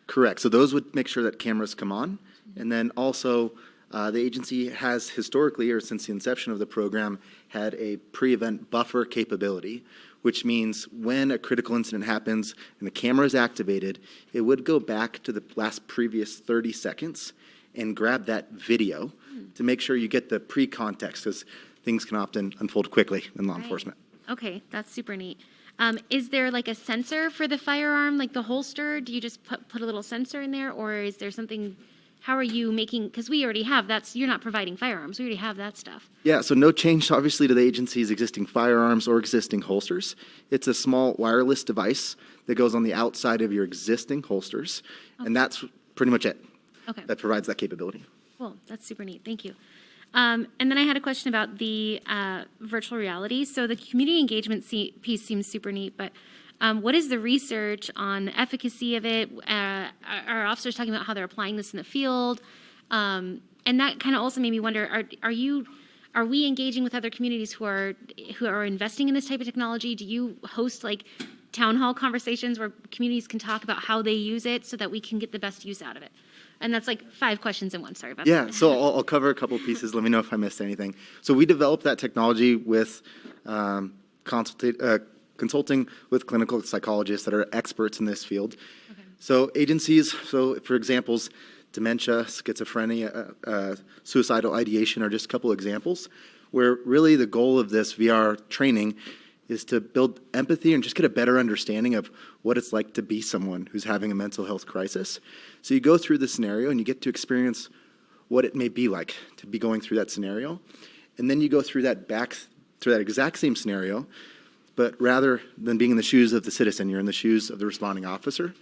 Correct. So those would make sure that cameras come on. And then also, the agency has historically, or since the inception of the program, had a pre-event buffer capability, which means when a critical incident happens and the camera is activated, it would go back to the previous 30 seconds and grab that video to make sure you get the pre-context, because things can often unfold quickly in law Right. enforcement. Okay, that's super neat. Is there like a sensor for the firearm, like the holster? Do you just put a little sensor in there, or is there something? How are you making? Because we already have that. You're not providing firearms. We already have that stuff. Yeah, so no change, obviously, to the agency's existing firearms or existing holsters. It's a small wireless device that goes on the outside of your existing holsters, and that's pretty much it. Okay. That provides that capability. Cool. That's super neat. Thank you. And then I had a question about the virtual reality. So the community engagement piece seems super neat, but what is the research on the efficacy of it? Are officers talking about how they're applying this in the field? And that kind of also made me wonder: are we engaging with other communities who are investing in this type of technology? Do you host like town hall conversations where communities can talk about how they use it so that we can get the best use out of it? And that's like 5 questions in one. Sorry about that. Yeah, so I'll cover a couple pieces. Let me know if I missed anything. So we developed that technology with consulting with clinical psychologists that are experts in this field. Okay. So agencies, so for examples, dementia, schizophrenia, suicidal ideation are just a couple examples where really the goal of this VR training is to build empathy and just get a better understanding of what it's like to be someone who's having a mental health crisis. So you go through the scenario and you get to experience what it may be like to be going through that scenario. And then you go through that exact same scenario, but rather than being in the shoes of the citizen, you're in the shoes of the responding officer.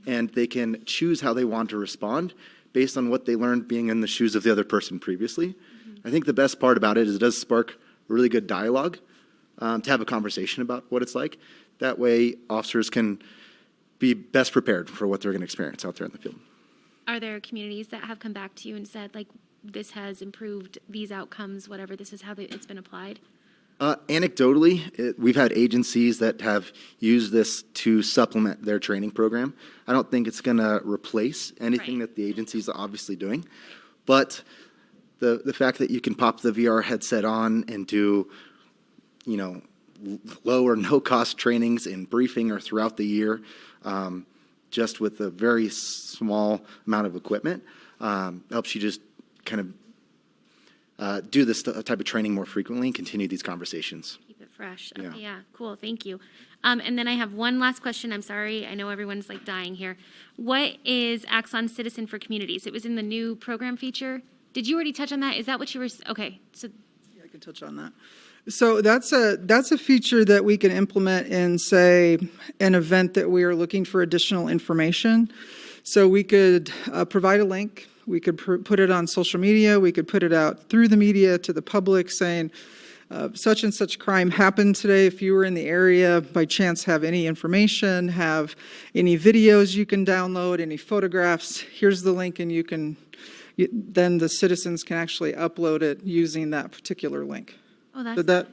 And they can choose how they want to respond based on what they learned being in the shoes of the other person previously. I think the best part about it is it does spark really good dialogue to have a conversation about what it's like. That way, officers can be best prepared for what they're going to experience out there in the field. Are there communities that have come back to you and said, like, this has improved these outcomes, whatever, this is how it's been applied? Anecdotally, we've had agencies that have used this to supplement their training program. I don't think it's going to replace anything Right. that the agency's obviously doing, but the fact that you can pop the VR headset on and do, low or no cost trainings in briefing or throughout the year, just with a very small amount of equipment, helps you just kind of do this type of training more frequently and continue these conversations. Keep it fresh. Yeah. Okay, yeah, cool, thank you. And then I have one last question. I'm sorry, I know everyone's like dying here. What is Axon Citizen for Communities? It was in the new program feature. Did you already touch on that? Is that what you were, okay, so, I can touch on that. So that's a feature that we can implement in, say, an event that we are looking for additional information. So we could provide a link. We could put it on social media. We could put it out through the media to the public saying, such and such crime happened today. If you were in the area, by chance have any information, have any videos you can download, any photographs, here's the link, and then the citizens can actually upload it using that particular link. oh, that's. Did that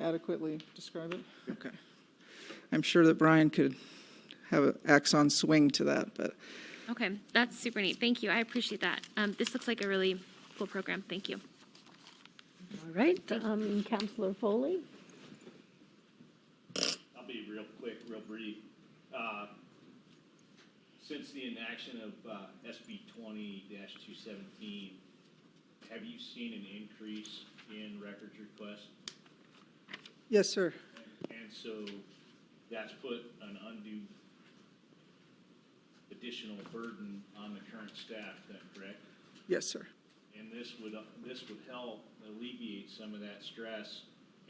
adequately describe it? Okay. I'm sure that Brian could have an Axon swing to that, but Okay, that's super neat. Thank you. I appreciate that. This looks like a really cool program. Thank you. All right, Councilor Foley? I'll be real quick, real brief. Since the inaction of SB 20-217, have you seen an increase in records requests? yes, sir. And so that's put an undue additional burden on the current staff, then, correct? Yes, sir. And this would help alleviate some of that stress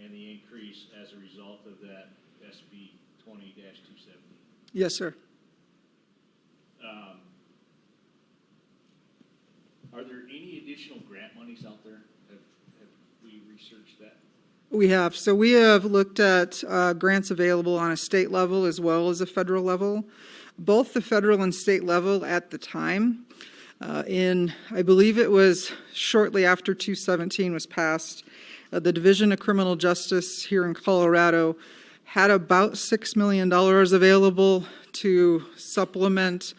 and the increase as a result of that SB 20-270. Yes, sir. Are there any additional grant monies out there? we researched that? We have. So we have looked at grants available on a state level as well as a federal level. Both the federal and state level at the time, I believe it was shortly after 217 was passed, the Division of Criminal Justice here in Colorado had about $6 million available to supplement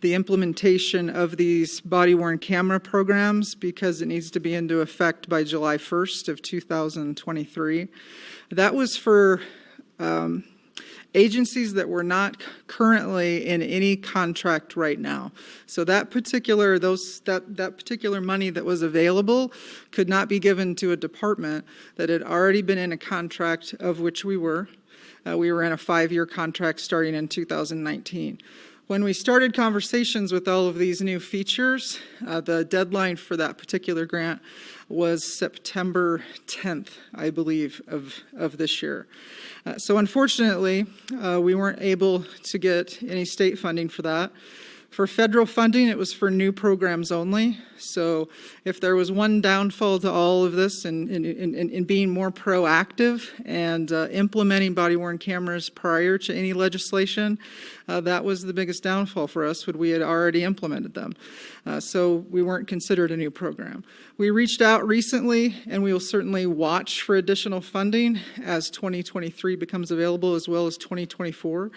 the implementation of these body-worn camera programs because it needs to be into effect by July 1st of 2023. That was for agencies that were not currently in any contract right now. So that particular money that was available could not be given to a department that had already been in a contract, of which we were. We were in a 5-year contract starting in 2019. When we started conversations with all of these new features, the deadline for that particular grant was September 10th, I believe, of this year. So unfortunately, we weren't able to get any state funding for that. For federal funding, it was for new programs only. So if there was one downfall to all of this in being more proactive and implementing body-worn cameras prior to any legislation, that was the biggest downfall for us when we had already implemented them. So we weren't considered a new program. We reached out recently, and we will certainly watch for additional funding as 2023 becomes available, as well as 2024.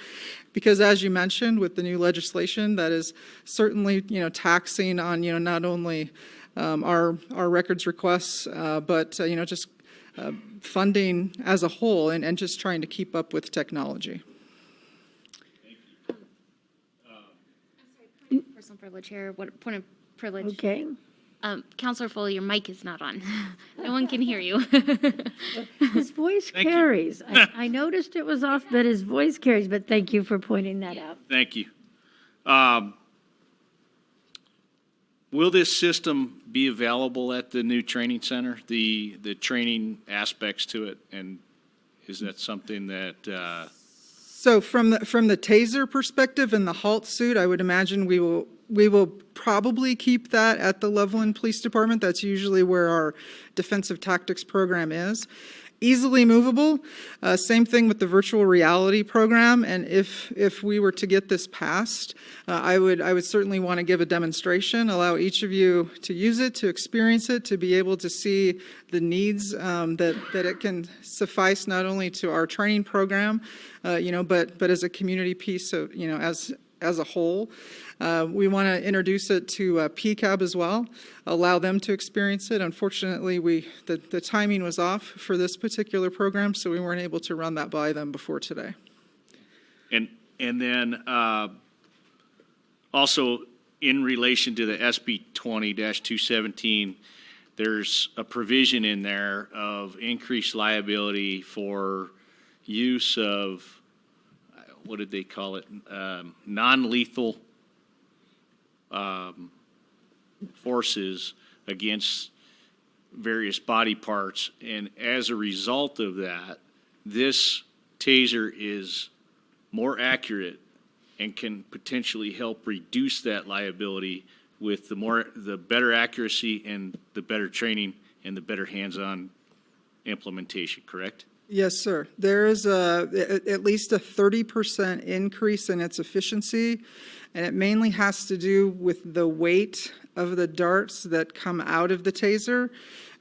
Because as you mentioned, with the new legislation, that is certainly, taxing on, not only our records requests, but, just funding as a whole and just trying to keep up with technology. Personal privilege here. What point of privilege? Okay. Counselor Foley, your mic is not on. No one can hear you. His voice carries. I noticed it was off, but his voice carries, but thank you for pointing that out. Thank you. Will this system be available at the new training center, the training aspects to it? And is that something that, So from the taser perspective and the halt suit, I would imagine we will probably keep that at the Loveland Police Department. That's usually where our defensive tactics program is. Easily movable. Same thing with the virtual reality program. And if we were to get this passed, I would certainly want to give a demonstration, allow each of you to use it, to experience it, to be able to see the needs that it can suffice not only to our training program, but as a community piece of, as a whole. We want to introduce it to PCAB as well, allow them to experience it. Unfortunately, the timing was off for this particular program, so we weren't able to run that by them before today. and then also in relation to the SB 20-217, there's a provision in there of increased liability for use of, what did they call it, non-lethal forces against various body parts. And as a result of that, this taser is more accurate and can potentially help reduce that liability with the better accuracy and the better training and the better hands-on implementation, correct? Yes, sir. There is at least a 30% increase in its efficiency, and it mainly has to do with the weight of the darts that come out of the taser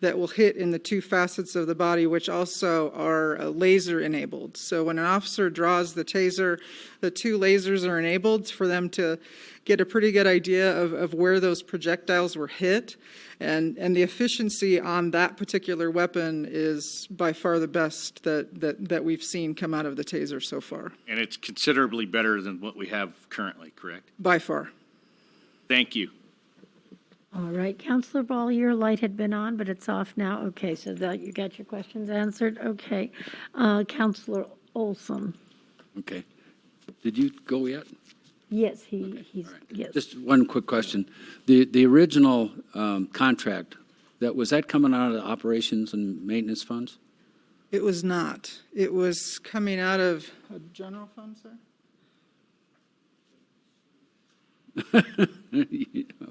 that will hit in the two facets of the body, which also are laser enabled. So when an officer draws the taser, the two lasers are enabled for them to get a pretty good idea of where those projectiles were hit. And the efficiency on that particular weapon is by far the best that we've seen come out of the taser so far. And it's considerably better than what we have currently, correct? By far. Thank you. All right, Counselor Ball, your light had been on, but it's off now. Okay, so that you got your questions answered. Okay. Counselor Olson. Okay. Did you go yet? Yes, he's, All right. yes. Just one quick question. The original contract, was that coming out of the operations and maintenance funds? It was not. It was coming out of a general fund, sir?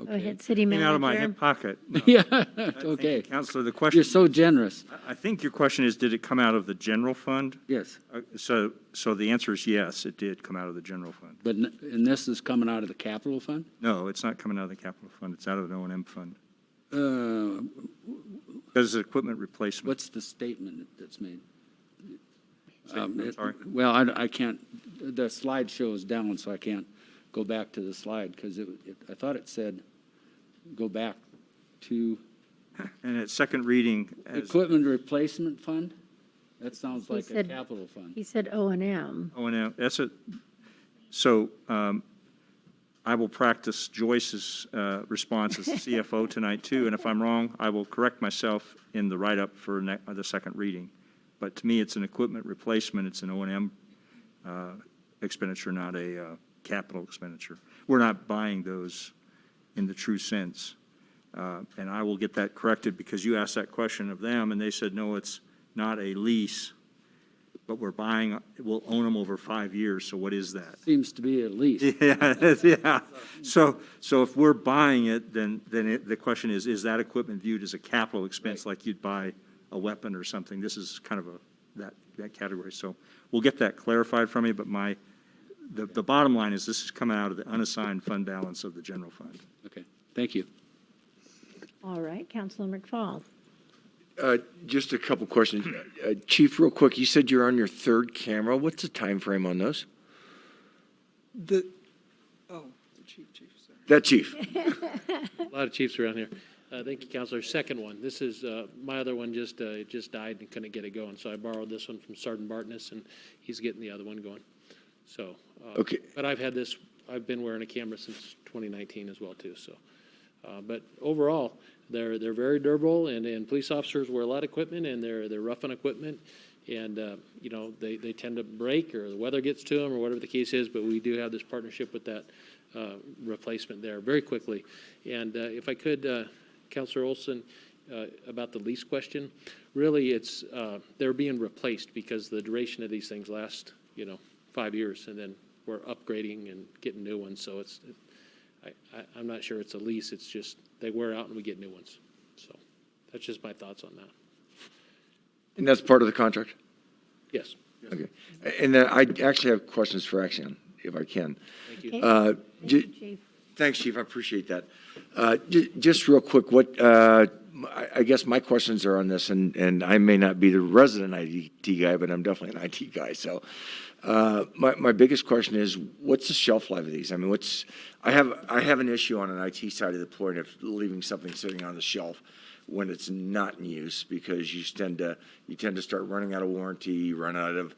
Oh, hit city Came manager. out of my hip pocket. No. Yeah, Thank you, okay. Counselor, the You're question, so generous. I think your question is, did it come out of the general fund? Yes. So the answer is yes, it did come out of the general fund. But, and this is coming out of the capital fund? No, it's not coming out of the capital fund, it's out of the O&M fund. Uh, Because it's equipment replacement. What's the statement that's made? Sorry. Well, I can't, the slide shows down, so I can't go back to the slide, because I thought it said, go back to And at second reading, as equipment replacement fund? That sounds He like a said- capital fund. He said O&M. O&M, that's it. So I will practice Joyce's response as CFO tonight, too, and if I'm wrong, I will correct myself in the write-up for the second reading. But to me, it's an equipment replacement, it's an O&M expenditure, not a capital expenditure. We're not buying those in the true sense. And I will get that corrected, because you asked that question of them, and they said, no, it's not a lease, but we'll own them over 5 years, so what is that? Seems to be at least. Yeah, yeah. So if we're buying it, then the question is that equipment viewed as a capital expense, like you'd buy a weapon or something? This is kind of that category. So we'll get that clarified from you, but the bottom line is this is coming out of the unassigned fund balance of the general fund. Okay, thank you. All right, Councilor McFall. Just a couple questions. Chief, real quick, you said you're on your third camera. What's the time frame on those? The chief, sorry. That chief. A lot of chiefs around here. Thank you, Counselor. Second one. This is, my other one just died and couldn't get it going. So I borrowed this one from Sergeant Bartness, and he's getting the other one going. So, Okay. but I've been wearing a camera since 2019 as well, too, so. But overall, they're very durable, and police officers wear a lot of equipment, and they're rough on equipment. And, you know, they tend to break, or the weather gets to them, or whatever the case is, but we do have this partnership with that replacement there very quickly. And if I could, Counselor Olson, about the lease question, really it's, they're being replaced because the duration of these things last, 5 years, and then we're upgrading and getting new ones, so I'm not sure it's a lease, it's just they wear out and we get new ones. So that's just my thoughts on that. And that's part of the contract? Yes, Okay. And then I actually have questions for Axion, if I can. thank you. Okay. Uh, Thank you, j- Chief. Thanks, Chief, I appreciate that. Just real quick, I guess my questions are on this, and I may not be the resident IT guy, but I'm definitely an IT guy, so. My biggest question is, what's the shelf life of these? I mean, I have an issue on an IT side of the point of leaving something sitting on the shelf when it's not in use, because you tend to start running out of warranty, you run out of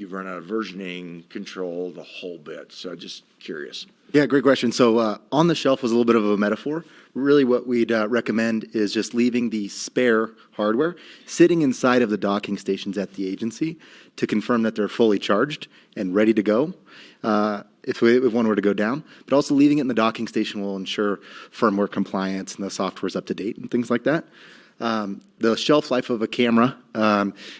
versioning, control, the whole bit. So just curious. Yeah, great question. So on the shelf was a little bit of a metaphor. Really what we'd recommend is just leaving the spare hardware sitting inside of the docking stations at the agency to confirm that they're fully charged and ready to go if one were to go down. But also leaving it in the docking station will ensure firmware compliance and the software's up to date and things like that. The shelf life of a camera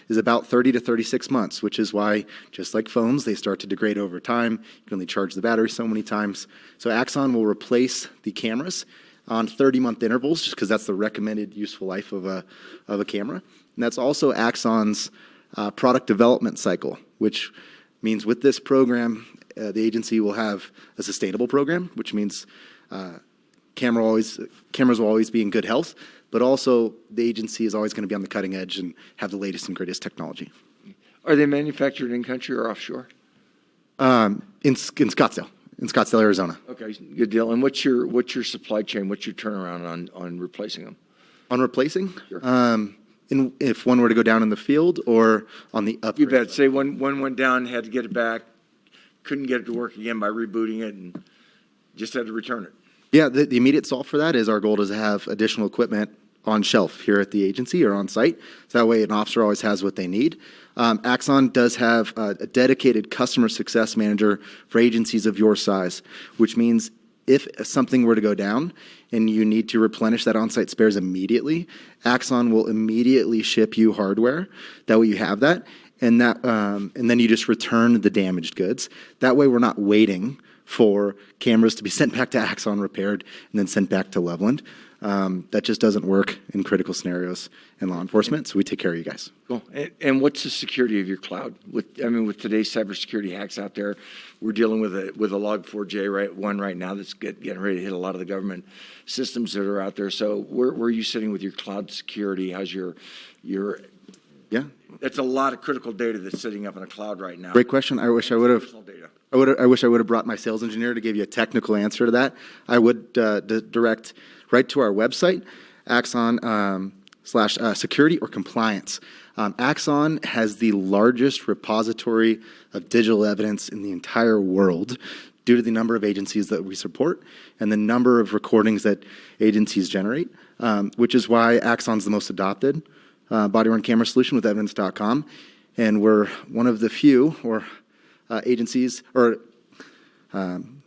is about 30 to 36 months, which is why, just like phones, they start to degrade over time. You can only charge the battery so many times. So Axon will replace the cameras on 30-month intervals, just because that's the recommended useful life of a camera. And that's also Axon's product development cycle, which means with this program, the agency will have a sustainable program, which means cameras will always be in good health, but also the agency is always going to be on the cutting edge and have the latest and greatest technology. Are they manufactured in country or offshore? In Scottsdale, Arizona. Okay, good deal. And what's your supply chain? What's your turnaround on replacing them? On replacing, Sure. if one were to go down in the field or on the upgrade. You bet. Say one went down, had to get it back, couldn't get it to work again by rebooting it, and just had to return it. Yeah, the immediate solve for that is our goal is to have additional equipment on shelf here at the agency or on site. So that way an officer always has what they need. Axon does have a dedicated customer success manager for agencies of your size, which means if something were to go down and you need to replenish that on-site spares immediately, Axon will immediately ship you hardware. That way you have that, and then you just return the damaged goods. That way we're not waiting for cameras to be sent back to Axon, repaired, and then sent back to Loveland. That just doesn't work in critical scenarios in law enforcement, so we take care of you guys. Cool. And what's the security of your cloud? With today's cybersecurity hacks out there, we're dealing with a Log4j one right now that's getting ready to hit a lot of the government systems that are out there. So where are you sitting with your cloud security? How's your Yeah, that's a lot of critical data that's sitting up in a cloud right now. great question. I wish I would have. Personal data. I wish I would have brought my sales engineer to give you a technical answer to that. I would direct right to our website, Axon / security or compliance. Axon has the largest repository of digital evidence in the entire world due to the number of agencies that we support and the number of recordings that agencies generate, which is why Axon's the most adopted body-worn camera solution with evidence.com. And we're one of the few agencies or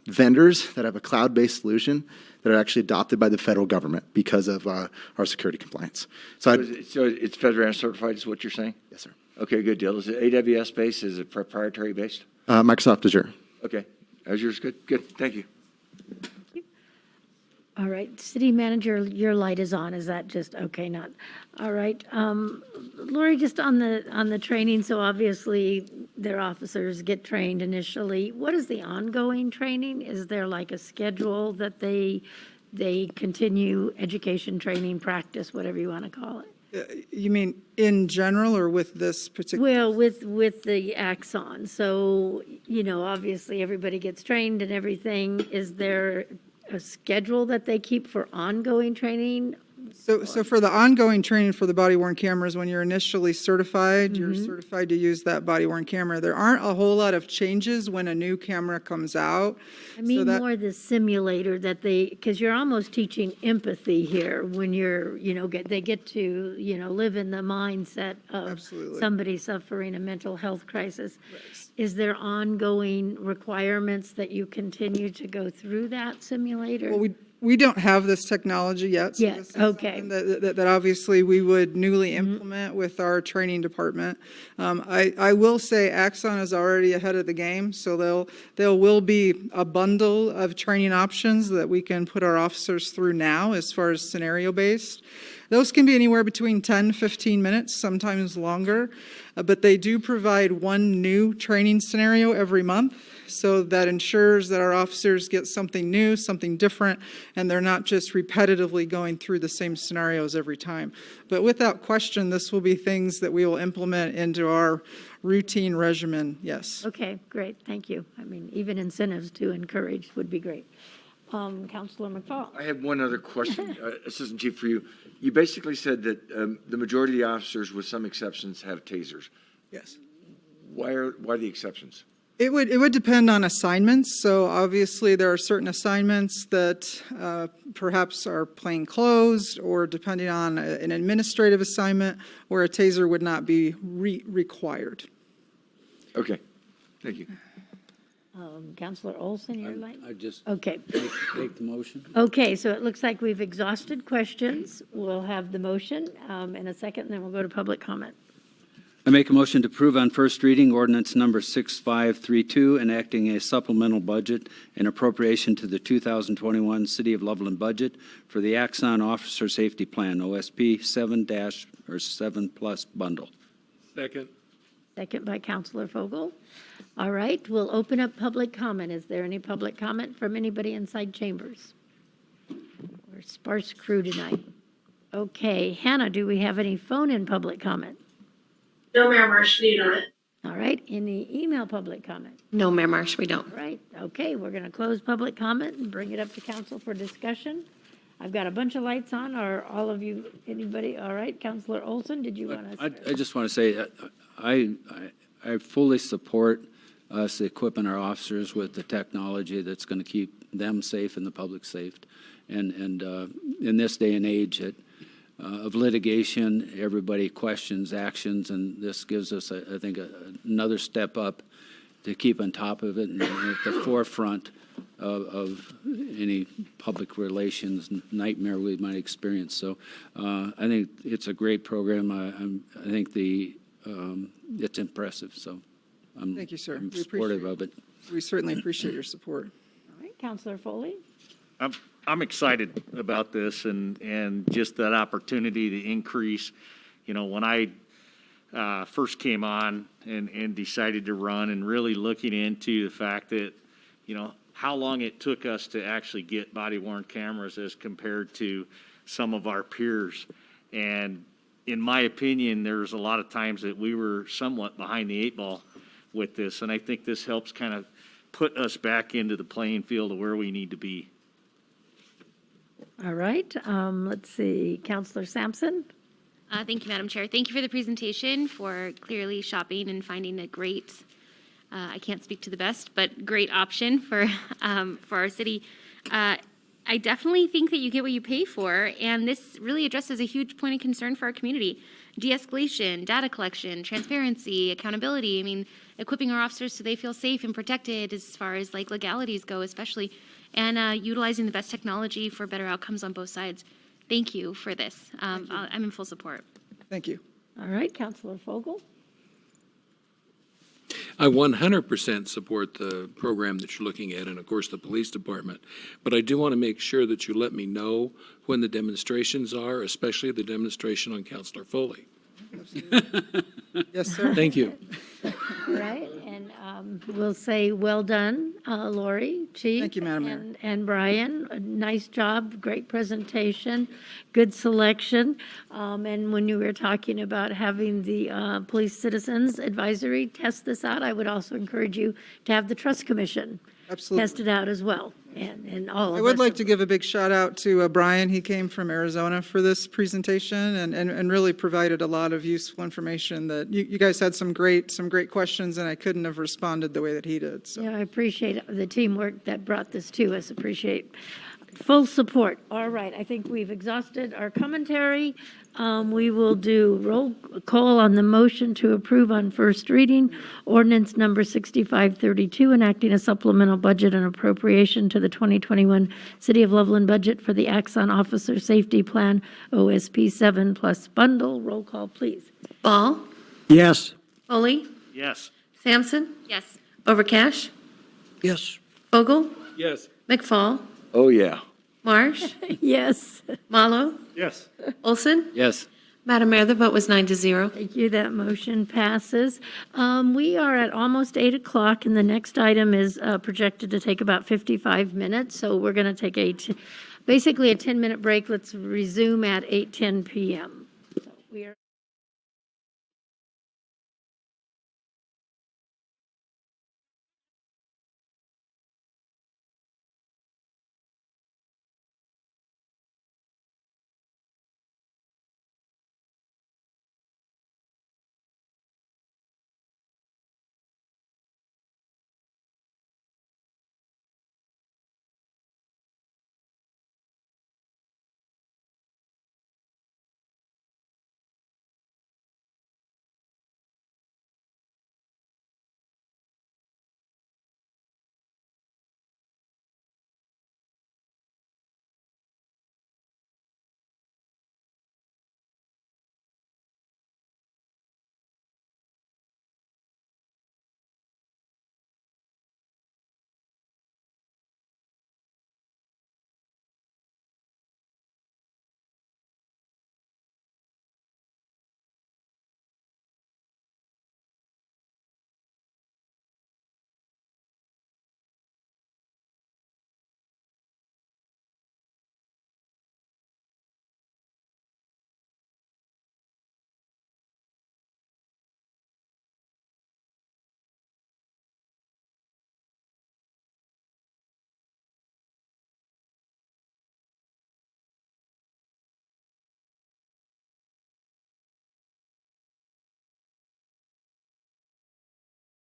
vendors that have a cloud-based solution that are actually adopted by the federal government because of our security compliance. So It's FedRAMP certified is what you're saying? yes, sir. Okay, good deal. Is it AWS based? Is it proprietary based? Microsoft Azure. Okay. Azure's good. Good. Thank you. All right, city manager, your light is on. Is that just, okay, not, all right. Lori, just on the training, so obviously their officers get trained initially. What is the ongoing training? Is there like a schedule that they continue education, training, practice, whatever you want to call it? You mean in general or with this particular? Well, with the Axon, so, obviously everybody gets trained and everything. Is there a schedule that they keep for ongoing training? So for the ongoing training for the body-worn cameras, when you're initially certified, you're certified to use that body-worn camera. There aren't a whole lot of changes when a new camera comes out. I mean, more the simulator that because you're almost teaching empathy here when you're, they get to, live in the mindset of Absolutely. somebody suffering a mental health crisis. Is there ongoing requirements that you continue to go through that simulator? Well, we don't have this technology yet. So Yet, this is okay. something that obviously we would newly implement with our training department. I will say Axon is already ahead of the game, so there will be a bundle of training options that we can put our officers through now as far as scenario-based. Those can be anywhere between 10, 15 minutes, sometimes longer, but they do provide one new training scenario every month. So that ensures that our officers get something new, something different, and they're not just repetitively going through the same scenarios every time. But without question, this will be things that we will implement into our routine regimen, yes. Okay, great, thank you. I mean, even incentives to encourage would be great. Counselor McFall. I have one other question, Assistant Chief, for you. You basically said that the majority of the officers, with some exceptions, have tasers. Yes. Why the exceptions? It would depend on assignments. So obviously there are certain assignments that perhaps are plain closed, or depending on an administrative assignment where a taser would not be required. Okay, thank you. Counselor Olson, your line? I just Okay. make the motion. Okay, so it looks like we've exhausted questions. We'll have the motion in a second, and then we'll go to public comment. I make a motion to approve on first reading ordinance number 6532, enacting a supplemental budget and appropriation to the 2021 City of Loveland budget for the Axon Officer Safety Plan, OSP 7+ bundle. Second. Second by Counselor Vogel. All right, we'll open up public comment. Is there any public comment from anybody inside chambers? We're a sparse crew tonight. Okay, Hannah, do we have any phone-in public comment? No, Mayor Marsh, we don't. All right, any email public comment? No, Mayor Marsh, we don't. All right, okay, we're going to close public comment and bring it up to council for discussion. I've got a bunch of lights on. Are all of you, anybody? All right, Counselor Olson, did you want to? I just want to say, I fully support us equipping our officers with the technology that's going to keep them safe and the public safe. And in this day and age of litigation, everybody questions actions, and this gives us, I think, another step up to keep on top of it and at the forefront of any public relations nightmare we might experience. So I think it's a great program. I think it's impressive. So Thank you, sir. I'm We supportive appreciate of it. We certainly appreciate your support. Counselor Foley? I'm excited about this and just that opportunity to increase. You know, when I first came on and decided to run and really looking into the fact that, you know, how long it took us to actually get body-worn cameras as compared to some of our peers. And in my opinion, there's a lot of times that we were somewhat behind the 8 ball with this. And I think this helps kind of put us back into the playing field of where we need to be. All right, let's see, Counselor Sampson? Thank you, Madam Chair. Thank you for the presentation, for clearly shopping and finding a great, I can't speak to the best, but great option for our city. I definitely think that you get what you pay for, and this really addresses a huge point of concern for our community. De-escalation, data collection, transparency, accountability. I mean, equipping our officers so they feel safe and protected as far as like legalities go, especially, and utilizing the best technology for better outcomes on both sides. Thank you for this. I'm in full support. Thank you. All right, Counselor Fogel? I 100% support the program that you're looking at, and of course, the police department. But I do want to make sure that you let me know when the demonstrations are, especially the demonstration on Counselor Foley. Yes, sir. Thank you. All right, and we'll say, well done, Lori, Chief. Thank you, Madam Mayor. And Brian, nice job, great presentation, good selection. And when you were talking about having the Police Citizens Advisory test this out, I would also encourage you to have the Trust Commission Absolutely. test it out as well, and all of us. I would like to give a big shout out to Brian. He came from Arizona for this presentation and really provided a lot of useful information that you guys had some great questions, and I couldn't have responded the way that he did. So. Yeah, I appreciate the teamwork that brought this to us. Appreciate full support. All right, I think we've exhausted our commentary. We will do roll call on the motion to approve on first reading ordinance number 6532, enacting a supplemental budget and appropriation to the 2021 City of Loveland budget for the Axon Officer Safety Plan OSP 7 plus bundle. Roll call, please. Ball, Yes. Foley, Yes. Sampson, Yes. Overcash, Yes. Fogel, Yes. McFall, Oh, yeah. Marsh, Yes. Malo, Yes. Olson. Yes. Madam Mayor, the vote was 9-0. Thank you. That motion passes. We are at almost 8 o'clock, and the next item is projected to take about 55 minutes. So we're going to take basically a 10-minute break. Let's resume at 8:10 p.m.